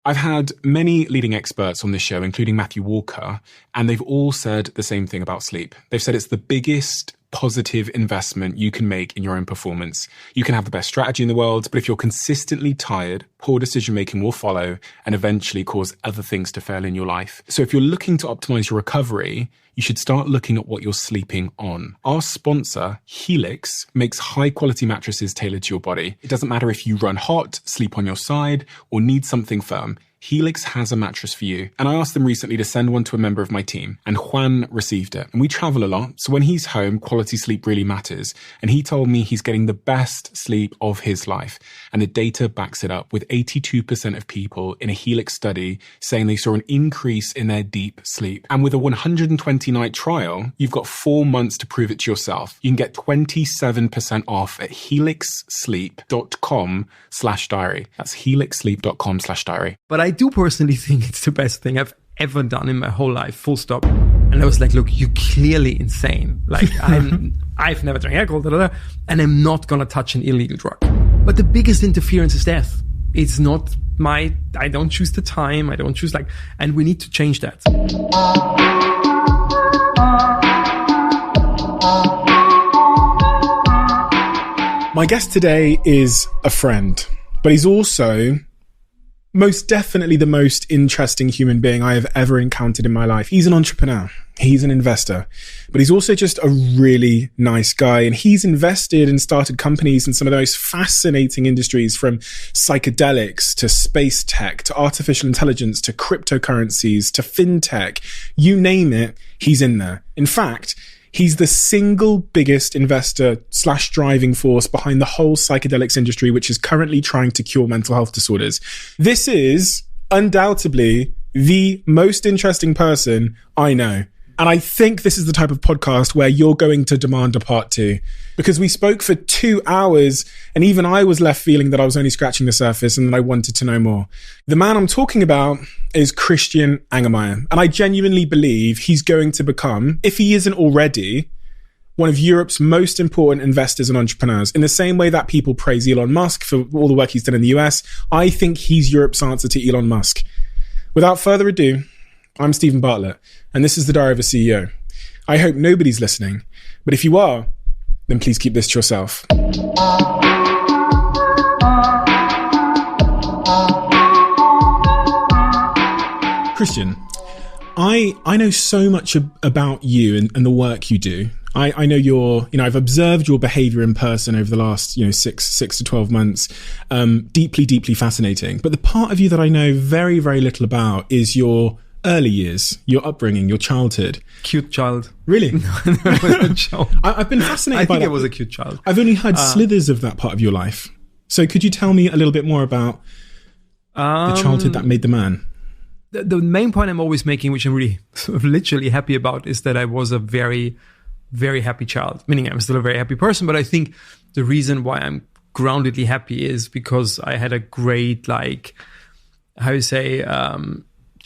I've had many leading experts on this show, including Matthew Walker, and they've all said the same thing about sleep. They've said it's the biggest positive investment you can make in your own performance. You can have the best strategy in the world, but if you're consistently tired, poor decision-making will follow and eventually cause other things to fail in your life. So if you're looking to optimize your recovery, you should start looking at what you're sleeping on. Our sponsor, Helix, makes high-quality mattresses tailored to your body. It doesn't matter if you run hot, sleep on your side, or need something firm. Helix has a mattress for you. And I asked them recently to send one to a member of my team, and Juan received it. And we travel a lot, so when he's home, quality sleep really matters. And he told me he's getting the best sleep of his life. And the data backs it up, with 82% of people in a Helix study saying they saw an increase in their deep sleep. And with a 120-night trial, you've got 4 months to prove it to yourself. You can get 27% off at helixsleep.com/diary. That's helixsleep.com/diary. But I do personally think it's the best thing I've ever done in my whole life, full stop. And I was like, look, you're clearly insane. Like, I've never drank alcohol, and I'm not going to touch an illegal drug. But the biggest interference is death. It's not I don't choose the time, I don't choose and we need to change that. My guest today is a friend, but he's also most definitely the most interesting human being I have ever encountered in my life. He's an entrepreneur. He's an investor, but he's also just a really nice guy. And he's invested and started companies in some of the most fascinating industries, from psychedelics to space tech, to artificial intelligence, to cryptocurrencies, to fintech. You name it, he's in there. In fact, he's the single biggest investor / driving force behind the whole psychedelics industry, which is currently trying to cure mental health disorders. This is undoubtedly the most interesting person I know. And I think this is the type of podcast where you're going to demand a part 2, because we spoke for 2 hours and even I was left feeling that I was only scratching the surface and that I wanted to know more. The man I'm talking about is Christian Angermayer. And I genuinely believe he's going to become, if he isn't already, one of Europe's most important investors and entrepreneurs. In the same way that people praise Elon Musk for all the work he's done in the US, I think he's Europe's answer to Elon Musk. Without further ado, I'm Stephen Bartlett, and this is the Diary of a CEO. I hope nobody's listening, but if you are, then please keep this to yourself. Christian, I know so much about you and the work you do. I know I've observed your behavior in person over the last, 6 to 12 months. Deeply, deeply fascinating. But the part of you that I know very, very little about is your early years, your upbringing, your childhood. Cute child. Really? No, I wasn't a child. I've been fascinated by that. I think I was a cute child. I've only heard slithers of that part of your life. So could you tell me a little bit more about the childhood that made the man? The main point I'm always making, which I'm really sort of literally happy about, is that I was a very, very happy child. Meaning I'm still a very happy person, but I think the reason why I'm groundedly happy is because I had a great,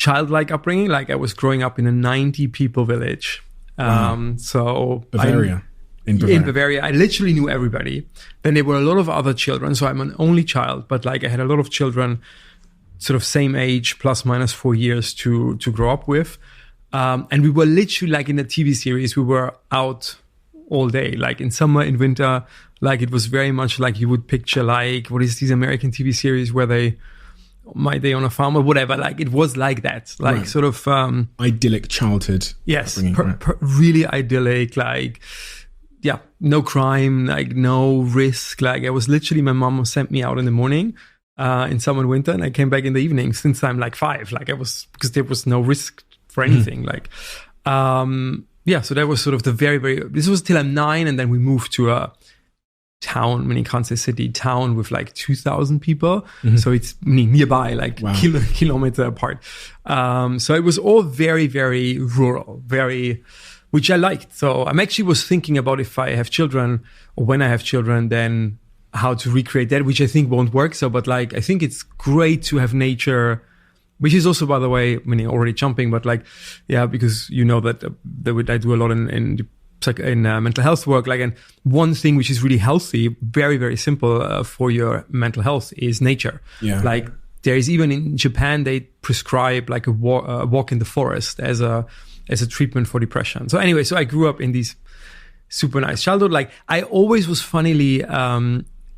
childlike upbringing. I was growing up in a 90-people village. Wow. So Bavaria. In Bavaria, I literally knew everybody. Then there were a lot of other children. So I'm an only child, but I had a lot of children sort of same age, plus minus 4 years to grow up with. And we were literally in a TV series, we were out all day, in summer, in winter, it was very much you would picture what is these American TV series where they, My Day on a Farm or whatever, it was like that, right. Sort of idyllic childhood. Yes, really idyllic, no crime, no risk. I was literally, my mom sent me out in the morning in summer and winter, and I came back in the evening since I'm 5. I was, because there was no risk for anything. So that was sort of the very, very, this was till I'm 9, and then we moved to a town, meaning can't say city, town with 2,000 people. Mm-hmm. So it's nearby, wow. Kilometer apart. So it was all very, very rural, which I liked. So I'm actually was thinking about if I have children, or when I have children, then how to recreate that, which I think won't work. So, but I think it's great to have nature, which is also, by the way, already jumping, but because that I do a lot in mental health work, and one thing which is really healthy, very, very simple for your mental health is nature. Yeah. there is even in Japan, they prescribe like a walk in the forest as a treatment for depression. So anyway, so I grew up in these super nice childhood. Like I always was funnily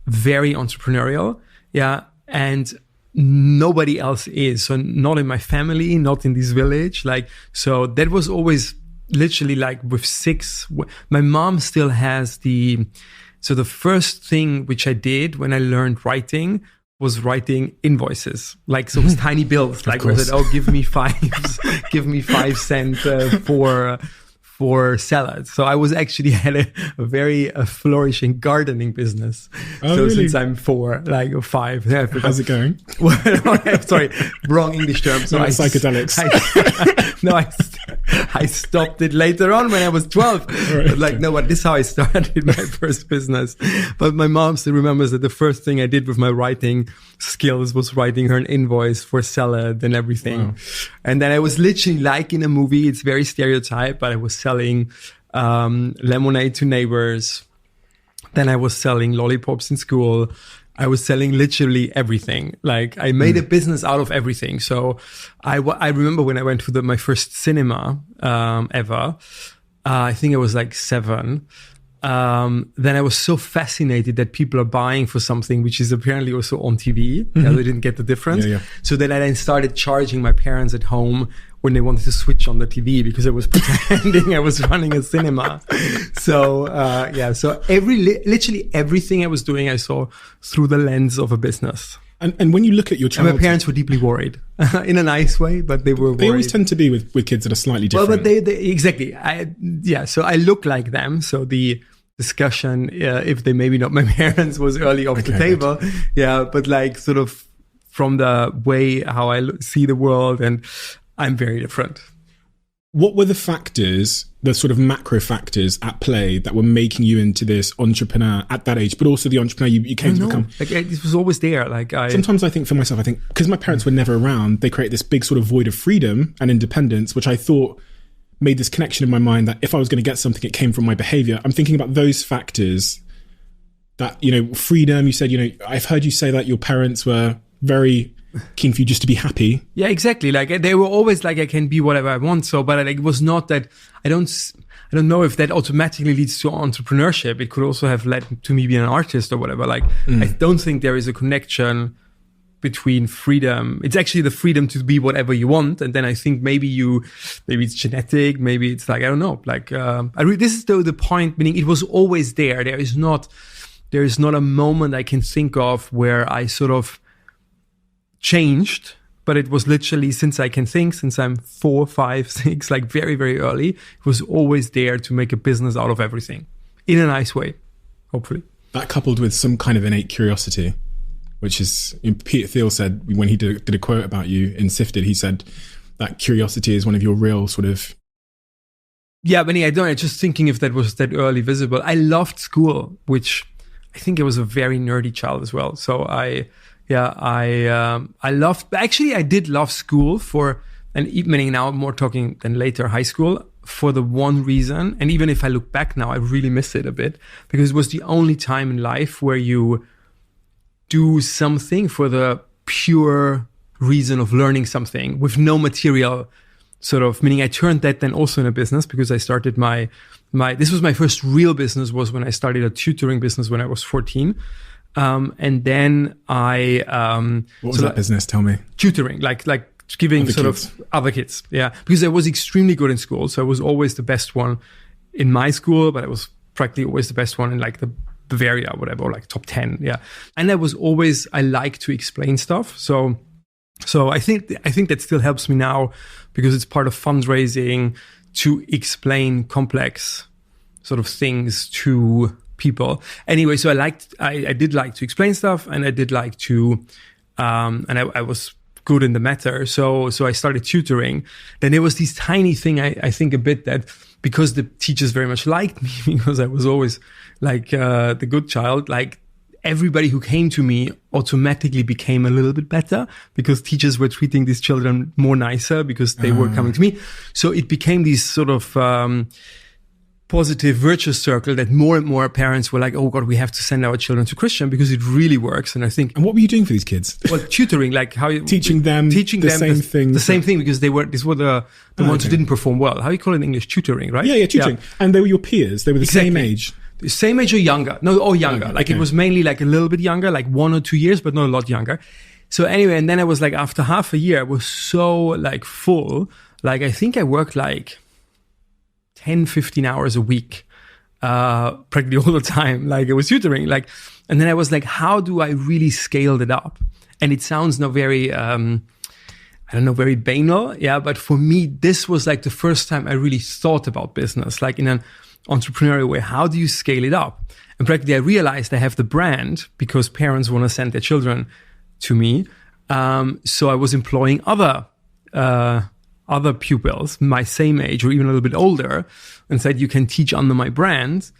very entrepreneurial. Yeah. And nobody else is. So not in my family, not in this village. Like, so that was always literally like with 6, my mom still has the first thing which I did when I learned writing was writing invoices. Like, so it was tiny bills. Like, was it, give me 5 cents for salad. So I was actually had a very flourishing gardening business. Oh, so really? Since I'm 4, like 5. Yeah, how's it going? Sorry, wrong English term. So psychedelics. I stopped it later on when I was 12. Right. But like, no, but this is how I started my first business. But my mom still remembers that the first thing I did with my writing skills was writing her an invoice for salad and everything. Wow. And then I was literally like in a movie, it's very stereotyped, but I was selling lemonade to neighbors. Then I was selling lollipops in school. I was selling literally everything. Like I made a business out of everything. So I remember when I went to my first cinema ever, I think I was like 7. Then I was so fascinated that people are buying for something which is apparently also on TV. Mm-hmm. They didn't get the difference. Yeah. So then I then started charging my parents at home when they wanted to switch on the TV because I was pretending I was running a cinema. So, so literally everything I was doing, I saw through the lens of a business. And when you look at your childhood, my parents were deeply worried in a nice way, but they were worried. They always tend to be with kids that are slightly different. Well, but they exactly. So I look like them. So the discussion, if they maybe not my parents, was early off the table. Good. Yeah, but like sort of from the way how I see the world, and I'm very different. What were the factors, the sort of macro factors at play that were making you into this entrepreneur at that age, but also the entrepreneur you came to become? Like it was always there. Sometimes I think for myself, because my parents were never around, they create this big sort of void of freedom and independence, which I thought made this connection in my mind that if I was going to get something, it came from my behavior. I'm thinking about those factors that, freedom. You said, I've heard you say that your parents were very keen for you just to be happy. Yeah, exactly. Like they were always like, I can be whatever I want. So, but it was not that I don't know if that automatically leads to entrepreneurship. It could also have led to me being an artist or whatever. Like, I don't think there is a connection between freedom. It's actually the freedom to be whatever you want. And then I think maybe it's genetic. Maybe it's like, I don't know. Like, this is the point, meaning it was always there. There is not a moment I can think of where I sort of changed, but it was literally since I can think, since I'm 4, 5, 6, like very, very early, it was always there to make a business out of everything in a nice way, hopefully. That coupled with some kind of innate curiosity, which is, Peter Thiel said when he did a quote about you in Sifted, he said that curiosity is one of your real sort of... Yeah, but I don't know, just thinking if that was that early visible. I loved school, which I think I was a very nerdy child as well. So I did love school meaning now I'm more talking than later high school, for the one reason. And even if I look back now, I really miss it a bit because it was the only time in life where you do something for the pure reason of learning something with no material sort of, meaning I turned that then also in a business because I started this was my first real business was when I started a tutoring business when I was 14. And then what was that business? Tell me. Tutoring, like giving other sort kids. Of other kids. Yeah. Because I was extremely good in school. So I was always the best one in my school, but I was practically always the best one in like the Bavaria or whatever, or like top 10. Yeah. And I like to explain stuff. So I think that still helps me now because it's part of fundraising to explain complex sort of things to people. Anyway, so I did like to explain stuff, and I did like to, and I was good in the matter. So I started tutoring. Then there was this tiny thing, I think a bit that because the teachers very much liked me because I was always like the good child, like everybody who came to me automatically became a little bit better because teachers were treating these children more nicer because they were coming to me. So it became these sort of, positive virtuous circle that more and more parents were like, oh God, we have to send our children to Christian because it really works. And I think. And what were you doing for these kids? Well, tutoring, like how you teaching them the same thing. The same thing, because these were the ones who didn't perform well. How do you call it in English? Tutoring, right? Yeah, tutoring. Yeah. And they were your peers. They were the same age. The same age or younger? No, or younger. It was mainly like a little bit younger, like 1 or 2 years, but not a lot younger. So anyway, and then I was like, after half a year, I was so like full. Like I think I worked like 10, 15 hours a week. Practically all the time, like I was tutoring, and then I was like, how do I really scale it up? And it sounds not very, very banal. Yeah. But for me, this was like the first time I really thought about business, like in an entrepreneurial way. How do you scale it up? And practically I realized I have the brand because parents want to send their children to me. So I was employing other pupils, my same age or even a little bit older, and said, you can teach under my brand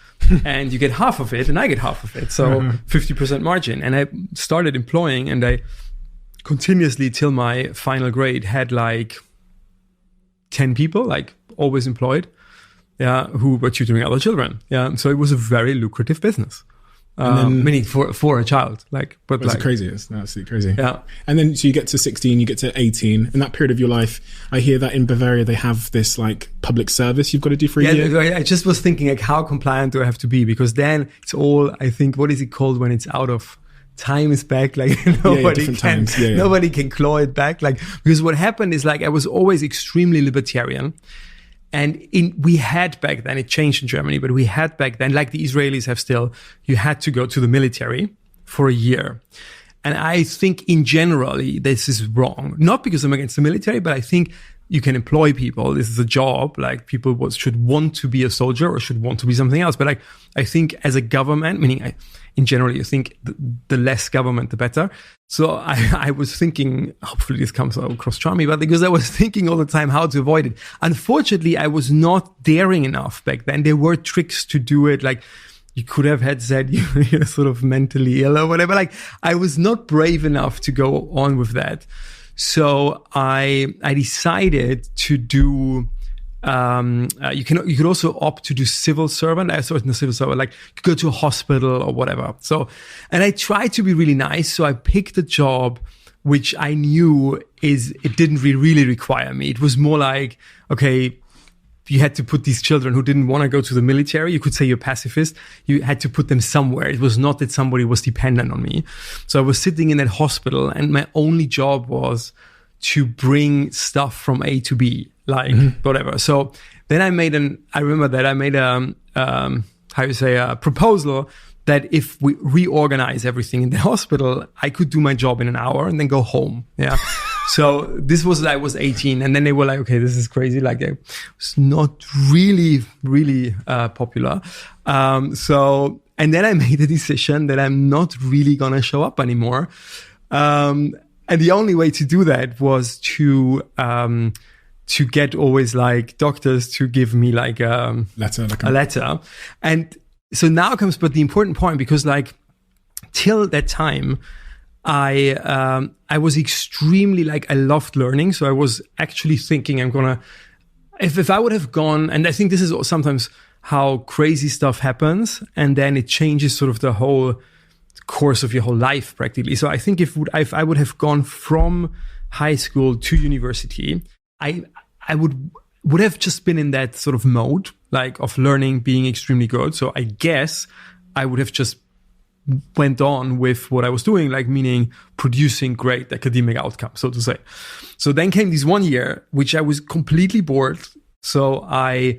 and you get half of it and I get half of it. So 50% margin. And I started employing, and I continuously till my final grade had like 10 people, like always employed, who were tutoring other children. Yeah. So it was a very lucrative business. Meaning for a child, but it's crazy. It's absolutely crazy. Yeah. And then so you get to 16, you get to 18. In that period of your life, I hear that in Bavaria they have this like public service you've got to do for a year. I just was thinking like, how compliant do I have to be? Because then it's all, I think, what is it called when it's out of time is back? Like nobody can claw it back. Like, because what happened is like I was always extremely libertarian. And we had back then, it changed in Germany, but we had back then, like the Israelis have still, you had to go to the military for a year. And I think in general, this is wrong. Not because I'm against the military, but I think you can employ people. This is a job. Like people should want to be a soldier or should want to be something else. But I think as a government, meaning in general, you think the less government, the better. So I was thinking, hopefully this comes across charming, but because I was thinking all the time how to avoid it. Unfortunately, I was not daring enough back then. There were tricks to do it. Like you could have had said you're sort of mentally ill or whatever. Like I was not brave enough to go on with that. So I decided to do, you could also opt to do civil servant. I started in the civil servant, like go to a hospital or whatever. So, and I tried to be really nice. So I picked a job which I knew it didn't really require me. It was more like, okay, you had to put these children who didn't want to go to the military. You could say you're pacifist. You had to put them somewhere. It was not that somebody was dependent on me. So I was sitting in that hospital and my only job was to bring stuff from A to B, like whatever. So then I made a proposal that if we reorganize everything in the hospital, I could do my job in an hour and then go home. Yeah. So this was, I was 18 and then they were like, okay, this is crazy. Like it was not really popular. And then I made the decision that I'm not really going to show up anymore. And the only way to do that was to get always like doctors to give me like a letter. And so now comes, but the important point, because like till that time, I was extremely I loved learning. So I was actually thinking if I would have gone, and I think this is sometimes how crazy stuff happens, and then it changes sort of the whole course of your whole life practically. So I think if I would have gone from high school to university, I would have just been in that sort of mode, like of learning, being extremely good. So I guess I would have just went on with what I was doing, like meaning producing great academic outcomes, so to say. So then came this 1 year, which I was completely bored. So I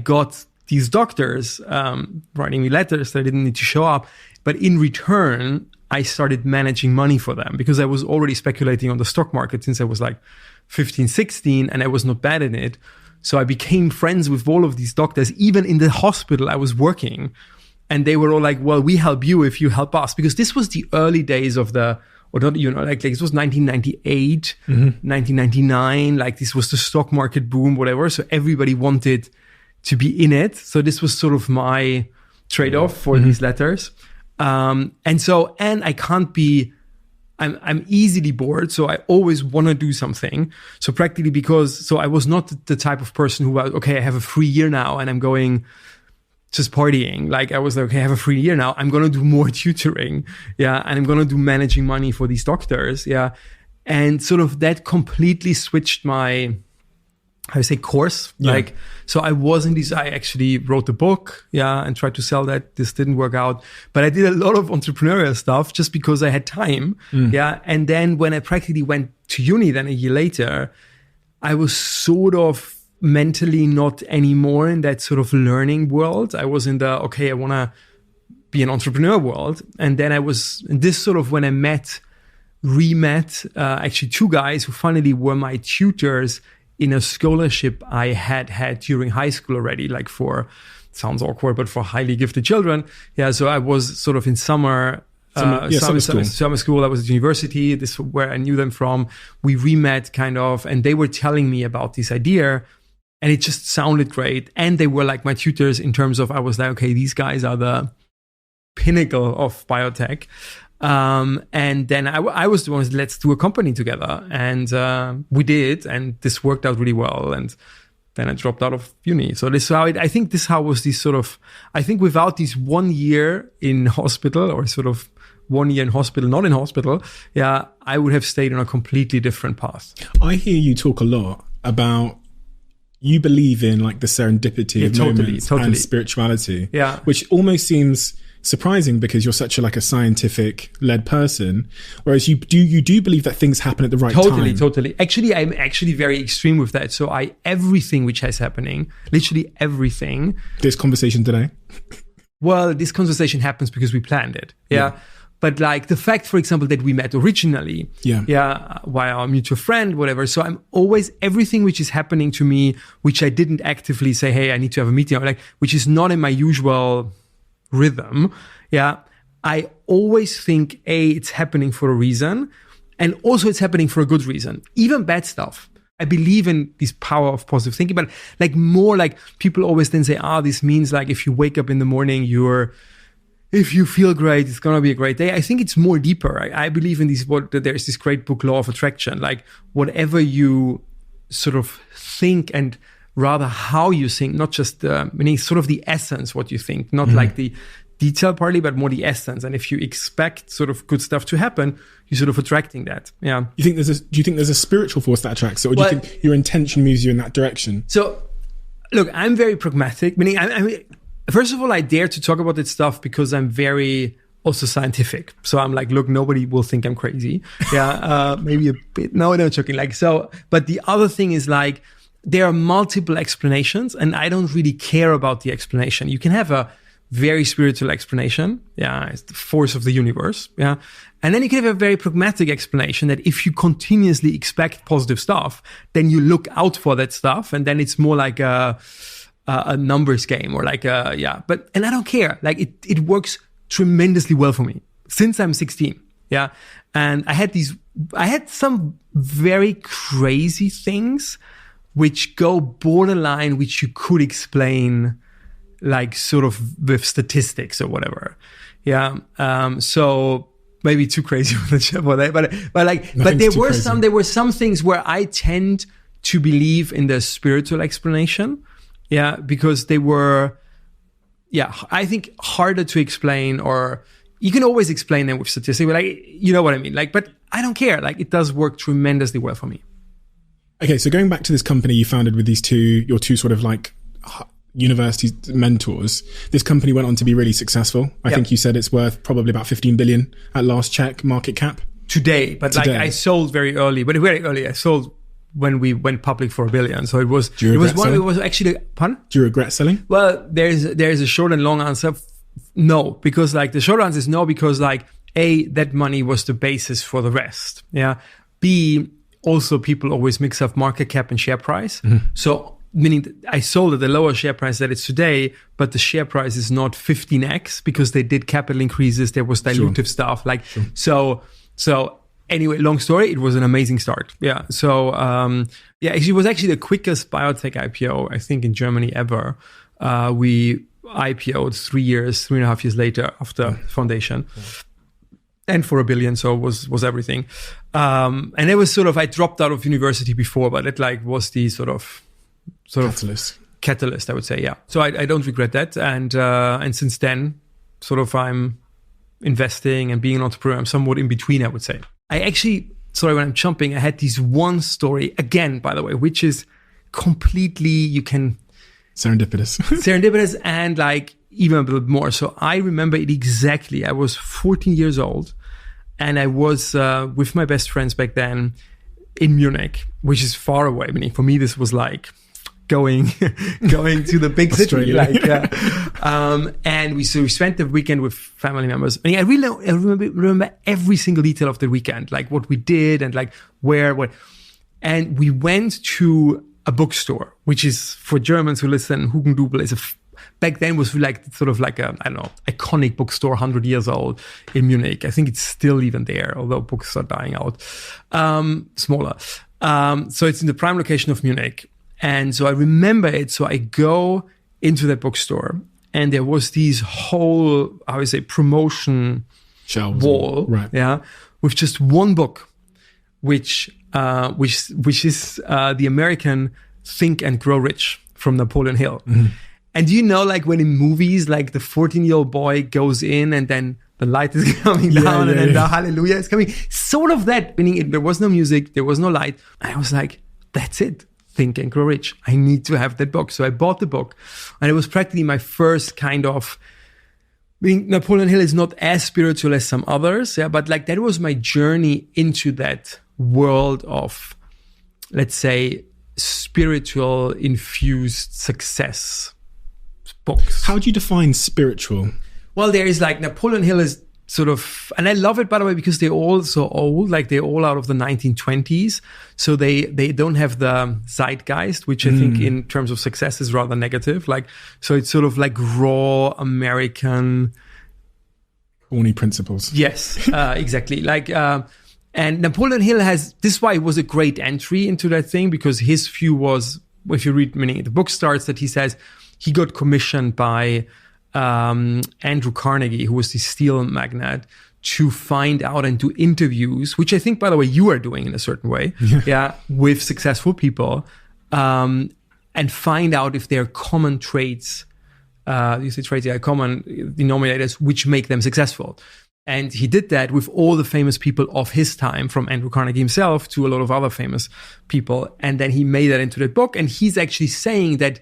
got these doctors writing me letters that I didn't need to show up. But in return, I started managing money for them because I was already speculating on the stock market since I was like 15, 16, and I was not bad in it. So I became friends with all of these doctors, even in the hospital I was working. And they were all like, well, we help you if you help us. Because this was the early days of this was 1998, 1999. Like this was the stock market boom, whatever. So everybody wanted to be in it. So this was sort of my trade-off for these letters. And I can't be, I'm easily bored. So I always want to do something. So practically so I was not the type of person who, okay, I have a free year now and I'm going just partying. Like I was like, okay, I have a free year now. I'm going to do more tutoring. Yeah. And I'm going to do managing money for these doctors. Yeah. And sort of that completely switched my, how I say, course. Yeah. Like, so I wasn't this, I actually wrote the book. Yeah. And tried to sell that. This didn't work out, but I did a lot of entrepreneurial stuff just because I had time. Yeah. And then when I practically went to uni, then a year later, I was sort of mentally not anymore in that sort of learning world. I was in the, okay, I want to be an entrepreneur world. And then I was in this sort of when I re-met actually two guys who finally were my tutors in a scholarship I had during high school already, like for, sounds awkward, but for highly gifted children. Yeah. So I was sort of in summer school. I was at university. This is where I knew them from. We re-met kind of, and they were telling me about this idea. And it just sounded great. And they were like my tutors in terms of, I was like, okay, these guys are the pinnacle of biotech. And then I was the one who said, let's do a company together. And we did. And this worked out really well. And then I dropped out of uni. So this is how I think this how was this sort of, I think without this 1 year in hospital or sort of 1 year in hospital, not in hospital, yeah, I would have stayed on a completely different path. I hear you talk a lot about you believe in like the serendipity of moments and spirituality, which almost seems surprising because you're such a scientific led person, whereas you do believe that things happen at the right time. Totally. Actually, I'm actually very extreme with that. So everything which is happening, literally everything. This conversation today. Well, this conversation happens because we planned it. Yeah. But like the fact, for example, that we met originally, via our mutual friend, whatever. So I'm always, everything which is happening to me, which I didn't actively say, hey, I need to have a meeting, which is not in my usual rhythm. Yeah. I always think, it's happening for a reason. And also it's happening for a good reason, even bad stuff. I believe in this power of positive thinking, but like more like people always then say, this means like if you wake up in the morning, if you feel great, it's going to be a great day. I think it's more deeper. I believe in there's this great book, Law of Attraction, like whatever you sort of think and rather how you think, not just meaning sort of the essence, what you think, not like the detail partly, but more the essence. And if you expect sort of good stuff to happen, you're sort of attracting that. Yeah. Do you think there's a spiritual force that attracts it, or do you think your intention moves you in that direction? So look, I'm very pragmatic, meaning I'm first of all, I dare to talk about this stuff because I'm very also scientific. So I'm like, look, nobody will think I'm crazy. Yeah, maybe a bit. No, joking. Like, so, but the other thing is like, there are multiple explanations and I don't really care about the explanation. You can have a very spiritual explanation. Yeah, it's the force of the universe. Yeah. And then you can have a very pragmatic explanation that if you continuously expect positive stuff, then you look out for that stuff. And then it's more like a numbers game or like and I don't care. Like it works tremendously well for me since I'm 16. Yeah. And I had some very crazy things which go borderline, which you could explain like sort of with statistics or whatever. Yeah. So maybe too crazy for that, but there were some things where I tend to believe in the spiritual explanation. Yeah, because they were, I think harder to explain, or you can always explain them with statistics, but like, you know what I mean? Like, but I don't care. Like, it does work tremendously well for me. Okay, so going back to this company you founded with your two sort of like university mentors, this company went on to be really successful. I think you said it's worth probably about 15 billion at last check market cap. Today. Like I sold very early. I sold when we went public for $1 billion. So it was actually, pardon? Do you regret selling? Well, there's a short and long answer. No, because like the short answer is no, because like A, that money was the basis for the rest. Yeah. B, also people always mix up market cap and share price. So meaning I sold at the lower share price that it's today, but the share price is not 15x because they did capital increases. There was dilutive stuff. Like, so anyway, long story, it was an amazing start. Yeah. So, it was actually the quickest biotech IPO, I think, in Germany ever. We IPO'd 3.5 years later after foundation. And for $1 billion, so was everything. And it was sort of, I dropped out of university before, but it like was the sort of catalyst. catalyst, I would say. Yeah. So I don't regret that. And since then, sort of I'm investing and being an entrepreneur. I'm somewhat in between, I would say. I actually, sorry, when I'm jumping, I had this one story again, by the way, which is completely, you can... Serendipitous and like even a bit more. So I remember it exactly. I was 14 years old and I was with my best friends back then in Munich, which is far away. Meaning for me, this was like going to the big city. And we spent the weekend with family members. I remember every single detail of the weekend, like what we did and like what. And we went to a bookstore, which is for Germans who listen, Hugendubel is back then was like sort of like a, I don't know, iconic bookstore, 100 years old in Munich. I think it's still even there, although books are dying out. Smaller. So it's in the prime location of Munich. And so I remember it. So I go into that bookstore and there was this whole, I would say, promotion shelves wall, right? Yeah, with just one book, which is the American Think and Grow Rich from Napoleon Hill. Mm-hmm. And you know, like when in movies, like the 14-year-old boy goes in and then the light is coming down and then the hallelujah is coming. Sort of that, meaning there was no music, there was no light. And I was like, that's it. Think and Grow Rich. I need to have that book. So I bought the book and it was practically my first kind of, Napoleon Hill is not as spiritual as some others. Yeah, but like that was my journey into that world of, let's say, spiritual infused success books. How do you define spiritual? Well, there is like Napoleon Hill is sort of, and I love it, by the way, because they're all so old, like they're all out of the 1920s. So they don't have the zeitgeist, which I think in terms of success is rather negative. Like, so it's sort of like raw American. Corny principles. Yes, exactly. Like, and Napoleon Hill this is why it was a great entry into that thing, because his view was, if you read, meaning the book starts that he says he got commissioned by Andrew Carnegie, who was the steel magnate, to find out and do interviews, which I think, by the way, you are doing in a certain way, with successful people, and find out if there are common traits, common denominators, which make them successful. And he did that with all the famous people of his time, from Andrew Carnegie himself to a lot of other famous people. And then he made that into the book. And he's actually saying that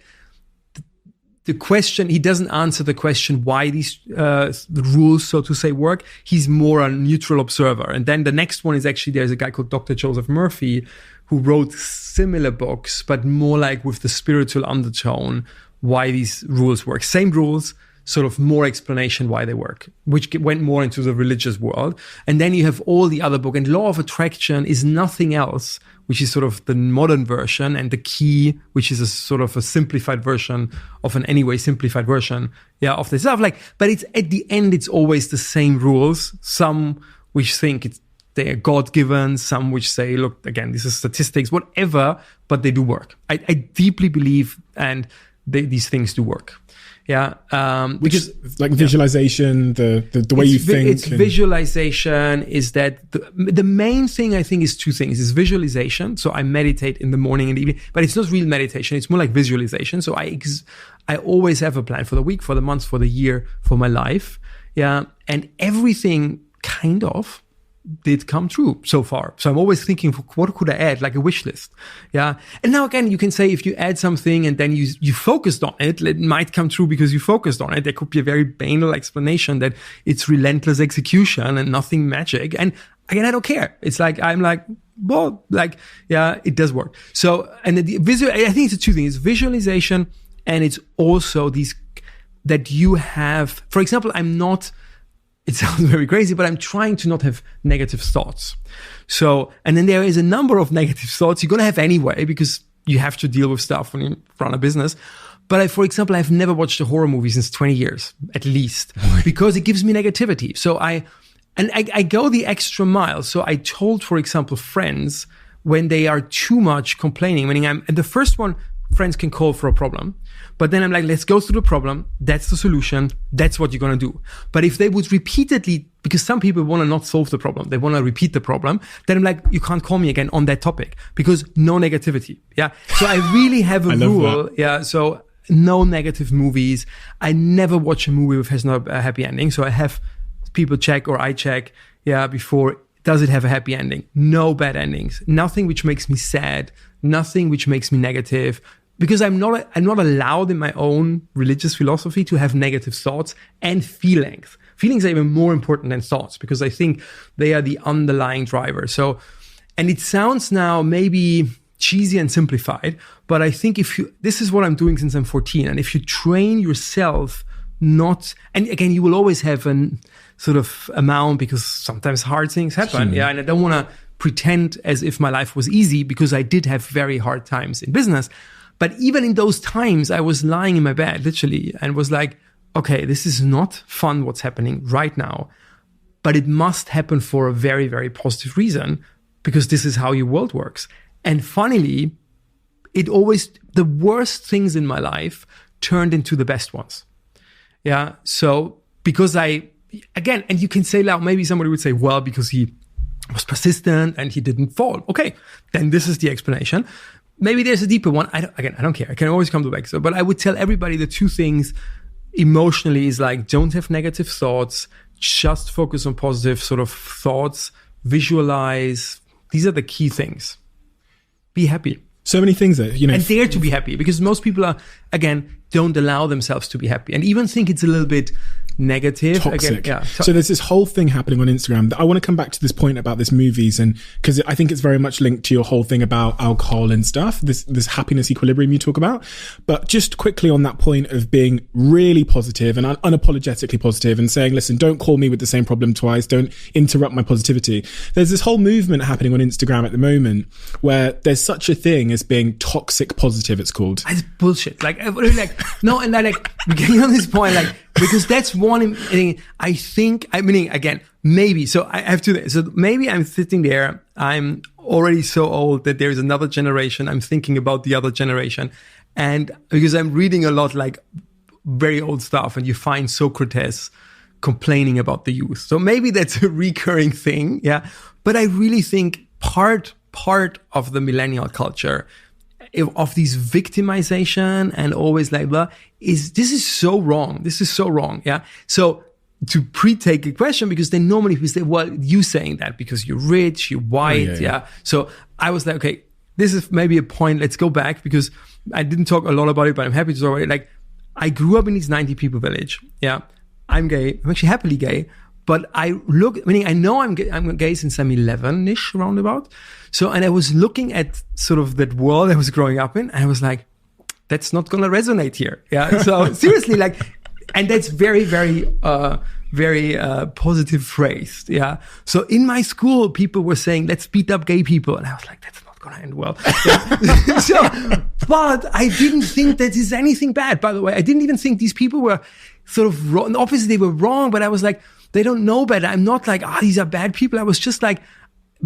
the question, he doesn't answer the question why these the rules, so to say, work. He's more a neutral observer. And then the next one is actually, there's a guy called Dr. Joseph Murphy who wrote similar books, but more like with the spiritual undertone, why these rules work. Same rules, sort of more explanation why they work, which went more into the religious world. And then you have all the other book. And Law of Attraction is nothing else, which is sort of the modern version, and the Key, which is a sort of a simplified version of an anyway simplified version, of this stuff. Like, but it's at the end, it's always the same rules. Some which think they are God-given, some which say, look, again, this is statistics, whatever, but they do work. I deeply believe, and these things do work. Which is like visualization, the way you think. It's visualization is that the main thing I think is two things. Is visualization. So I meditate in the morning and the evening, but it's not real meditation. It's more like visualization. So I always have a plan for the week, for the month, for the year, for my life. And everything kind of did come true so far. So I'm always thinking, what could I add? Like a wish list. And now again, you can say if you add something and then you focused on it, it might come true because you focused on it. There could be a very banal explanation that it's relentless execution and nothing magic. And again, I don't care. It's like, I'm like, well, like, it does work. So, and the I think it's two things. It's visualization, and it's also these that you have, for example, it sounds very crazy, but I'm trying to not have negative thoughts. So, and then there is a number of negative thoughts you're going to have anyway, because you have to deal with stuff when you run a business. But for example, I've never watched a horror movie since 20 years, at least, because it gives me negativity. So I go the extra mile. So I told, for example, friends when they are too much complaining, meaning and the first one friends can call for a problem. But then I'm like, let's go through the problem. That's the solution. That's what you're going to do. But if they would repeatedly, because some people want to not solve the problem, they want to repeat the problem, then I'm like, you can't call me again on that topic because no negativity. Yeah. So I really have a rule. That. Yeah. So no negative movies. I never watch a movie which has not a happy ending. So I have people check or I check, before, does it have a happy ending? No bad endings. Nothing which makes me sad. Nothing which makes me negative. Because I'm not allowed in my own religious philosophy to have negative thoughts and feelings. Feelings are even more important than thoughts because I think they are the underlying driver. So, and it sounds now maybe cheesy and simplified, but I think this is what I'm doing since I'm 14. And if you train yourself and again, you will always have an sort of amount because sometimes hard things happen. Yeah. And I don't want to pretend as if my life was easy because I did have very hard times in business. But even in those times, I was lying in my bed, literally, and was like, okay, this is not fun what's happening right now, but it must happen for a very, very positive reason because this is how your world works. And funnily, the worst things in my life turned into the best ones. Yeah. So because and you can say now, maybe somebody would say, well, because he was persistent and he didn't fall. Okay, then this is the explanation. Maybe there's a deeper one. I don't care. I can always come back. But I would tell everybody the two things emotionally is like, don't have negative thoughts. Just focus on positive sort of thoughts. Visualize. These are the key things. Be happy. So many things that, and dare to be happy because most people don't allow themselves to be happy and even think it's a little bit negative. Toxic. So there's this whole thing happening on Instagram. I want to come back to this point about this movies and because I think it's very much linked to your whole thing about alcohol and stuff, this happiness equilibrium you talk about. But just quickly on that point of being really positive and unapologetically positive and saying, listen, don't call me with the same problem twice. Don't interrupt my positivity. There's this whole movement happening on Instagram at the moment where there's such a thing as being toxic positive, it's called. It's bullshit. No, and we're getting on this point, because that's one thing maybe. So I have to, so maybe I'm sitting there. I'm already so old that there's another generation. I'm thinking about the other generation. And because I'm reading a lot, very old stuff and you find Socrates complaining about the youth. So maybe that's a recurring thing. Yeah. But I really think part of the millennial culture of this victimization and always blah, this is so wrong. This is so wrong. Yeah. So to pre-take a question, because then normally people say, well, you saying that because you're rich, you're white. Yeah. So I was like, okay, this is maybe a point. Let's go back because I didn't talk a lot about it, but I'm happy to talk about it. I grew up in this 90 people village. Yeah. I'm gay. I'm actually happily gay. But I know I'm gay since I'm 11-ish, roundabout. So, and I was looking at sort of that world I was growing up in, and I was like, that's not going to resonate here. Yeah. So seriously, and that's very, very, very positive phrase. Yeah. So in my school, people were saying, let's beat up gay people. And I was like, that's not going to end well. Yeah. But I didn't think that is anything bad, by the way. I didn't even think these people were sort of wrong. Obviously, they were wrong, but I was like, they don't know better. I'm not like, these are bad people. I was just like,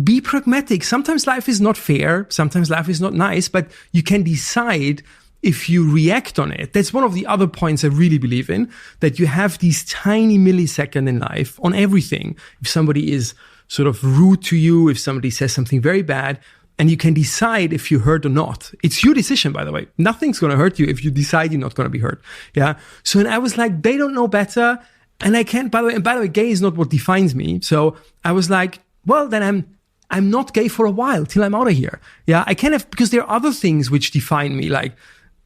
be pragmatic. Sometimes life is not fair. Sometimes life is not nice, but you can decide if you react on it. That's one of the other points I really believe in, that you have these tiny milliseconds in life on everything. If somebody is sort of rude to you, if somebody says something very bad, and you can decide if you're hurt or not. It's your decision, by the way. Nothing's going to hurt you if you decide you're not going to be hurt. Yeah. So, and I was like, they don't know better. And I can't, by the way, gay is not what defines me. So I was like, well, then I'm not gay for a while till I'm out of here. Yeah. I can't have, because there are other things which define me, like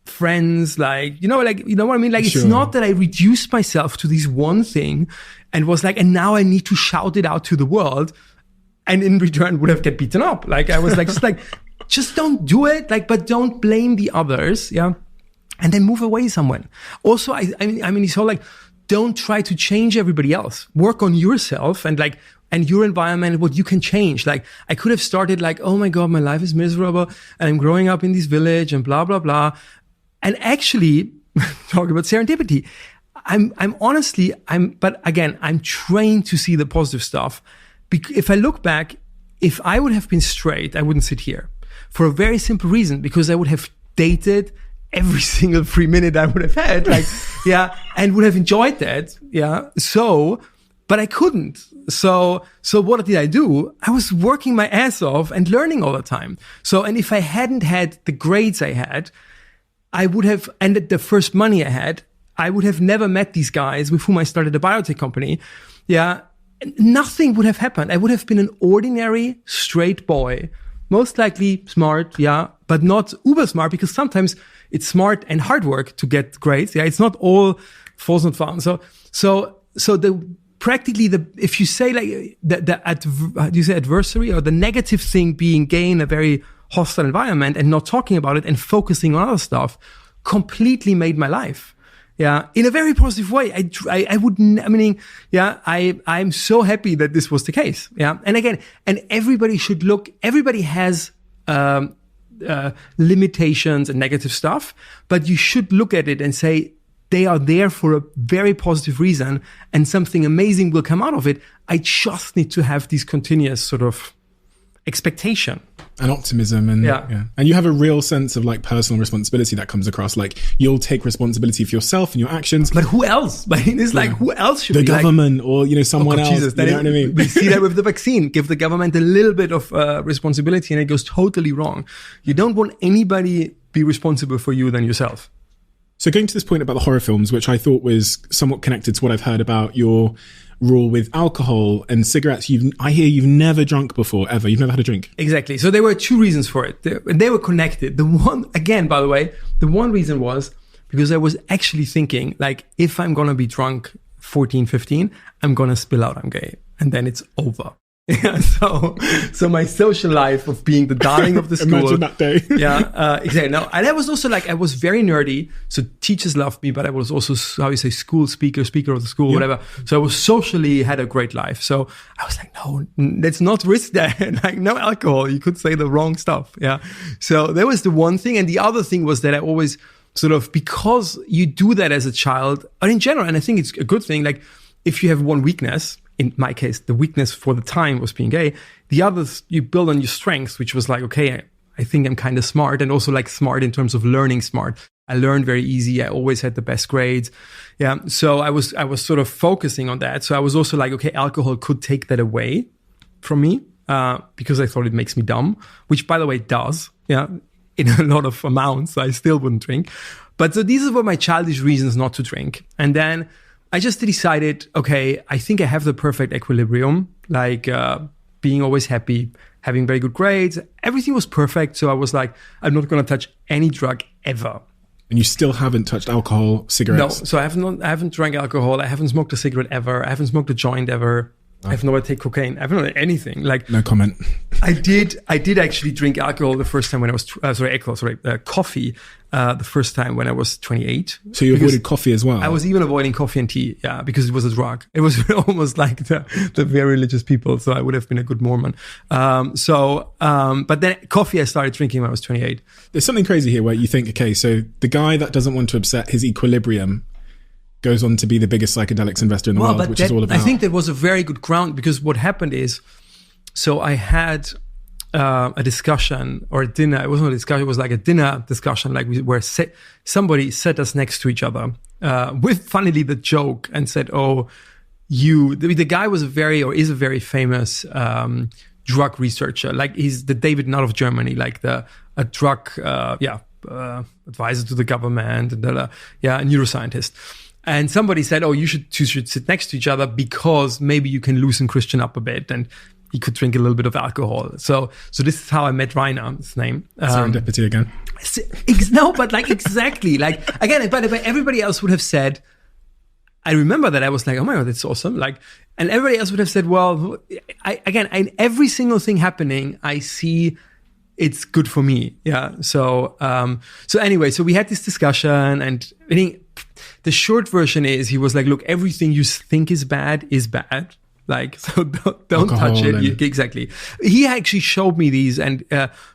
friends, you know what I mean? Sure. It's not that I reduced myself to this one thing and was like, and now I need to shout it out to the world. And in return would have get beaten up. I was just don't do it. But don't blame the others. Yeah. And then move away somewhere. Also, I mean, it's all don't try to change everybody else. Work on yourself and your environment, what you can change. I could have started oh my God, my life is miserable and I'm growing up in this village and blah, blah, blah. And actually, talk about serendipity. But again, I'm trained to see the positive stuff. If I look back, if I would have been straight, I wouldn't sit here for a very simple reason, because I would have dated every single free minute I would have had, like, yeah, and would have enjoyed that. Yeah. So, but I couldn't. So what did I do? I was working my ass off and learning all the time. So, and if I hadn't had the grades I had, I would have ended the first money I had. I would have never met these guys with whom I started a biotech company. Yeah. Nothing would have happened. I would have been an ordinary straight boy, most likely smart. Yeah. But not uber smart, because sometimes it's smart and hard work to get grades. Yeah. It's not all false and found. So if you say like do you say adversary, or the negative thing being gay in a very hostile environment and not talking about it and focusing on other stuff, completely made my life. Yeah. In a very positive way. I'm so happy that this was the case. Yeah. And again, everybody has, limitations and negative stuff, but you should look at it and say, they are there for a very positive reason and something amazing will come out of it. I just need to have these continuous sort of expectation and optimism, and and you have a real sense of like personal responsibility that comes across. Like, you'll take responsibility for yourself and your actions. But who else? I mean, it's like, who else should the be government, or someone else? Jesus, you know what I mean? We see that with the vaccine. Give the government a little bit of responsibility, and it goes totally wrong. You don't want anybody be responsible for you than yourself. So going to this point about the horror films, which I thought was somewhat connected to what I've heard about your rule with alcohol and cigarettes. I hear you've never drunk before, ever. You've never had a drink. Exactly. So there were two reasons for it. They were connected. The one, again, by the way, the one reason was because I was actually thinking, like, if I'm going to be drunk 14, 15, I'm going to spill out I'm gay. And then it's over. Yeah, so my social life of being the darling of the school. Imagine that day. Exactly. No, and I was also like, I was very nerdy. So teachers loved me, but I was also, how you say, school speaker of the school, whatever. So I was socially had a great life. So I was like, no, let's not risk that. Like, no alcohol. You could say the wrong stuff. Yeah. So that was the one thing. And the other thing was that I always sort of, because you do that as a child, or in general, and I think it's a good thing, like if you have one weakness, in my case, the weakness for the time was being gay. The others, you build on your strengths, which was like, okay, I think I'm kind of smart, and also like smart in terms of learning smart. I learned very easy. I always had the best grades. Yeah. So I was sort of focusing on that. So I was also like, okay, alcohol could take that away from me, because I thought it makes me dumb, which by the way, it does. Yeah. In a lot of amounts, I still wouldn't drink. But so these were my childish reasons not to drink. And then I just decided, okay, I think I have the perfect equilibrium, like being always happy, having very good grades. Everything was perfect. So I was like, I'm not going to touch any drug ever. And you still haven't touched alcohol, cigarettes? No, so I haven't drank alcohol. I haven't smoked a cigarette ever. I haven't smoked a joint ever. I have never taken cocaine. I haven't done anything. Like, no comment. I did actually drink alcohol the first time when I was coffee the first time when I was 28. So you avoided coffee as well? I was even avoiding coffee and tea, yeah, because it was a drug. It was almost like the very religious people. So I would have been a good Mormon. But then coffee I started drinking when I was 28. There's something crazy here where you think, okay, so the guy that doesn't want to upset his equilibrium goes on to be the biggest psychedelics investor in the world, which is all about. I think that was a very good ground, because what happened is, so I had a discussion or a dinner. It wasn't a discussion. It was like a dinner discussion, like where somebody sat us next to each other with, funnily, the joke, and said, "Oh, the guy was is a very famous drug researcher. Like, he's the David Nutt of Germany, like a drug advisor to the government, and a neuroscientist." And somebody said, "Oh, you should sit next to each other because maybe you can loosen Christian up a bit, and he could drink a little bit of alcohol." So this is how I met Rainer, his name. Serendipity again. No, but like exactly, like again, but everybody else would have said. I remember that I was like, "Oh my God, that's awesome!" Like, and everybody else would have said, "Well, in every single thing happening, I see." It's good for me. Yeah. So anyway, so we had this discussion, and I think the short version is he was like, look, everything you think is bad is bad. Like, so don't touch it. Exactly. He actually showed me these, and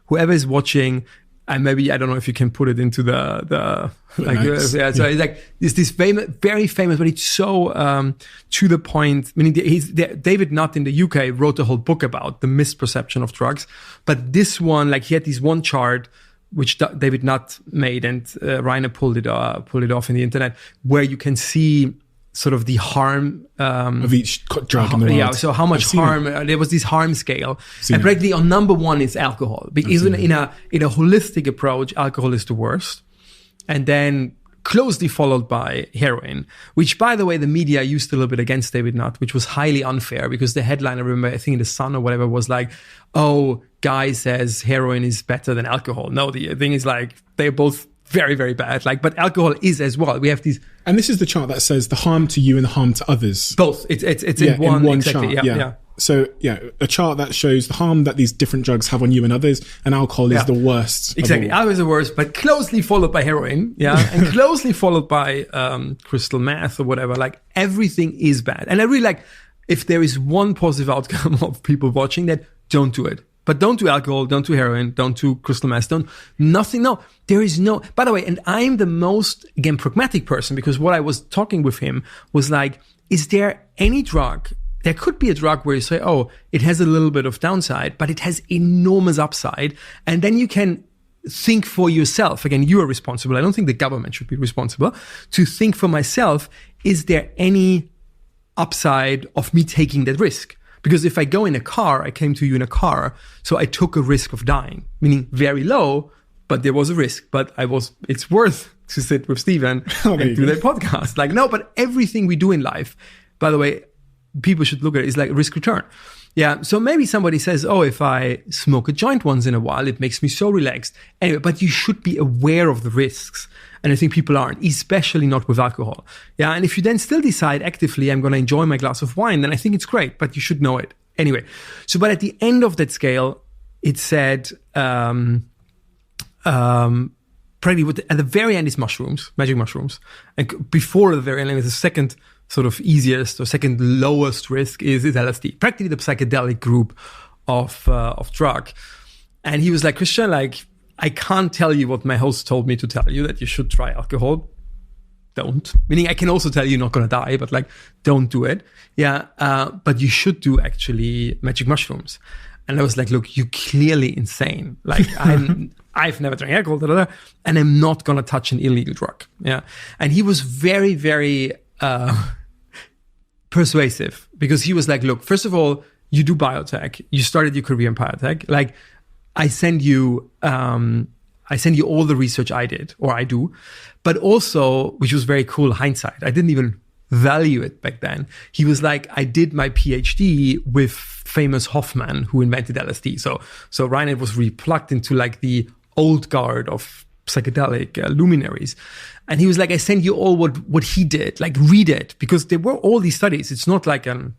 whoever is watching, and maybe, I don't know if you can put it into the like, so it's like, this very famous, but it's so to the point. I mean, David Nutt in the UK wrote a whole book about the misperception of drugs. But this one, like, he had this one chart which David Nutt made, and Rainer pulled it off in the internet, where you can see sort of the harm of each drug in the world. Yeah, so how much harm there was this harm scale, and practically on number one is alcohol. Because in a holistic approach, alcohol is the worst, and then closely followed by heroin, which, by the way, the media used a little bit against David Nutt, which was highly unfair, because the headline, I remember, I think in the Sun or whatever, was like, "Oh, guy says heroin is better than alcohol." No, the thing is, like, they're both very, very bad. Like, but alcohol is as well. We have these, and this is the chart that says the harm to you and the harm to others. Both. It's in one exactly. chart. Yeah. So a chart that shows the harm that these different drugs have on you and others, and alcohol is the worst. Exactly, alcohol is the worst, but closely followed by heroin. Yeah, and closely followed by crystal meth or whatever. Like, everything is bad, and I really like, if there is one positive outcome of people watching that, don't do it. But don't do alcohol, don't do heroin, don't do crystal meth, nothing. No, there is no, by the way, and I'm the most, again, pragmatic person, because what I was talking with him was like, is there any drug? There could be a drug where you say, oh, it has a little bit of downside, but it has enormous upside. And then you can think for yourself. Again, you are responsible. I don't think the government should be responsible. To think for myself, is there any upside of me taking that risk? Because if I go in a car, I came to you in a car, so I took a risk of dying, meaning very low, but there was a risk. But it's worth to sit with Steven and do that podcast. Like, no, but everything we do in life, by the way, people should look at it, is like risk return. Yeah. So maybe somebody says, oh, if I smoke a joint once in a while, it makes me so relaxed. Anyway, but you should be aware of the risks. And I think people aren't, especially not with alcohol. Yeah. And if you then still decide actively, I'm going to enjoy my glass of wine, then I think it's great, but you should know it. Anyway. So, but at the end of that scale, it said, probably at the very end is mushrooms, magic mushrooms. And before the very end is the second sort of easiest or second lowest risk is LSD, practically the psychedelic group of drug. And he was like, Christian, like, I can't tell you what my host told me to tell you, that you should try alcohol. Don't. Meaning I can also tell you you're not going to die, but like, don't do it. Yeah. But you should do actually magic mushrooms. And I was like, look, you're clearly insane. Like, I've never drank alcohol, and I'm not going to touch an illegal drug. Yeah. And he was very, very, persuasive, because he was like, look, first of all, you do biotech. You started your career in biotech. Like, I send you all the research I did, or I do, but also, which was very cool hindsight, I didn't even value it back then. He was like, I did my PhD with famous Hoffman, who invented LSD. So Rainer was really plugged into like the old guard of psychedelic luminaries. And he was like, I send you all what he did, like, read it, because there were all these studies. It's not like a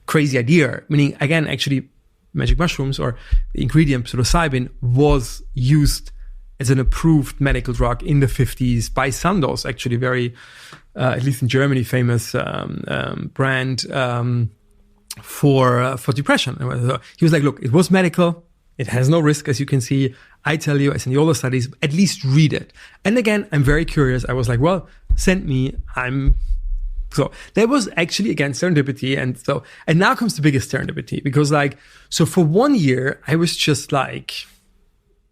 crazy idea. Meaning, again, actually, magic mushrooms, or the ingredient psilocybin, was used as an approved medical drug in the 50s by Sandoz, actually very, at least in Germany, famous brand for depression. So he was like, look, it was medical. It has no risk, as you can see. I tell you, I send you all the studies, at least read it. And again, I'm very curious. I was like, well, send me. So there was actually, again, serendipity. And now comes the biggest serendipity, because like, so for 1 year, I was just like,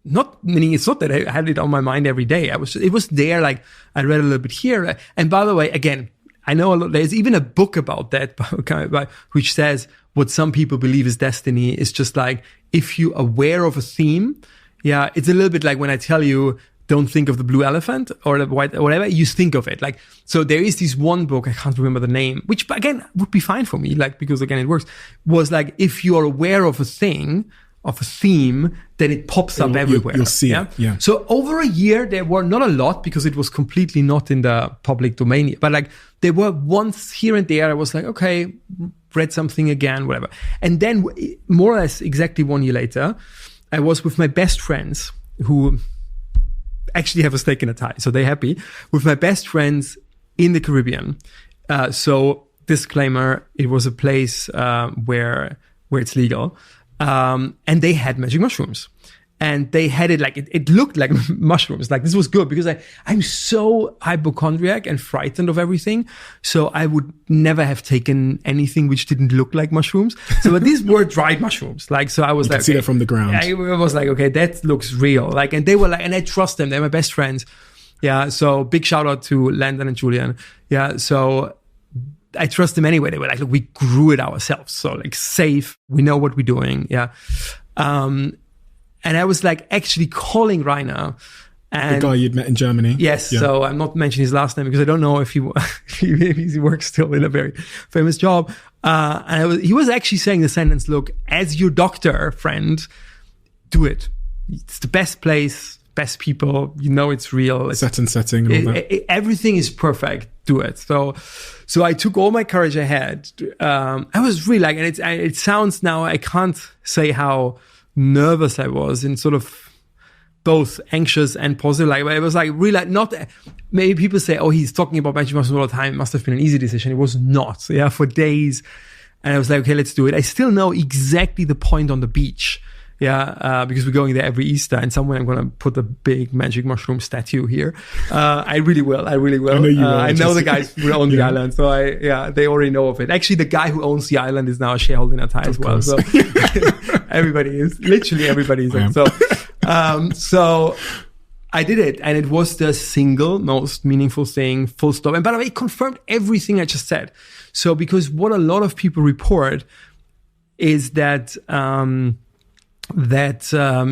not meaning it's not that I had it on my mind every day. It was there. Like, I read a little bit here. And by the way, again, I know there's even a book about that, which says what some people believe is destiny is just like, if you're aware of a theme, yeah, it's a little bit like when I tell you, don't think of the blue elephant or the white or whatever, you think of it. Like, so there is this one book, I can't remember the name, which again would be fine for me, like, because again, it works, was like, if you're aware of a thing, of a theme, then it pops up everywhere. You'll see it. Yeah. So over a year, there were not a lot, because it was completely not in the public domain, but like, there were once here and there, I was like, okay, read something again, whatever. And then more or less exactly 1 year later, I was with my best friends, who actually have a stake in a tie, so they're happy, with my best friends in the Caribbean. So disclaimer, it was a place where it's legal. And they had magic mushrooms. And they had it like, it looked like mushrooms. Like this was good because I'm so hypochondriac and frightened of everything. So I would never have taken anything which didn't look like mushrooms. So but these were dried mushrooms. Like, so I was you like, could see that from the ground. I was like, okay, that looks real. Like, and they were like, and I trust them. They're my best friends. Yeah. So big shout out to Landon and Julian. Yeah. So I trust them anyway. They were like, look, we grew it ourselves. So like safe. We know what we're doing. Yeah. And I was like actually calling Rainer. And the guy you'd met in Germany. Yes. Yeah. So I'm not mentioning his last name because I don't know if he works still in a very famous job. And he was actually saying the sentence, look, as your doctor friend, do it. It's the best place, best people. You know, it's real. It's, setting and all that. Everything is perfect. Do it. So I took all my courage I had. I was really like, and it sounds now, I can't say how nervous I was in sort of both anxious and positive. Like it was like really like not, maybe people say, oh, he's talking about magic mushrooms all the time. It must have been an easy decision. It was not. Yeah, for days. And I was like, okay, let's do it. I still know exactly the point on the beach. Yeah, because we're going there every Easter, and somewhere I'm going to put a big magic mushroom statue here. I really will. I know you will. I know the guys who own the island, so they already know of it. Actually, the guy who owns the island is now a shareholder in Atai as well. So everybody is. So I did it, and it was the single most meaningful thing, full stop. And by the way, it confirmed everything I just said. So because what a lot of people report is that it's a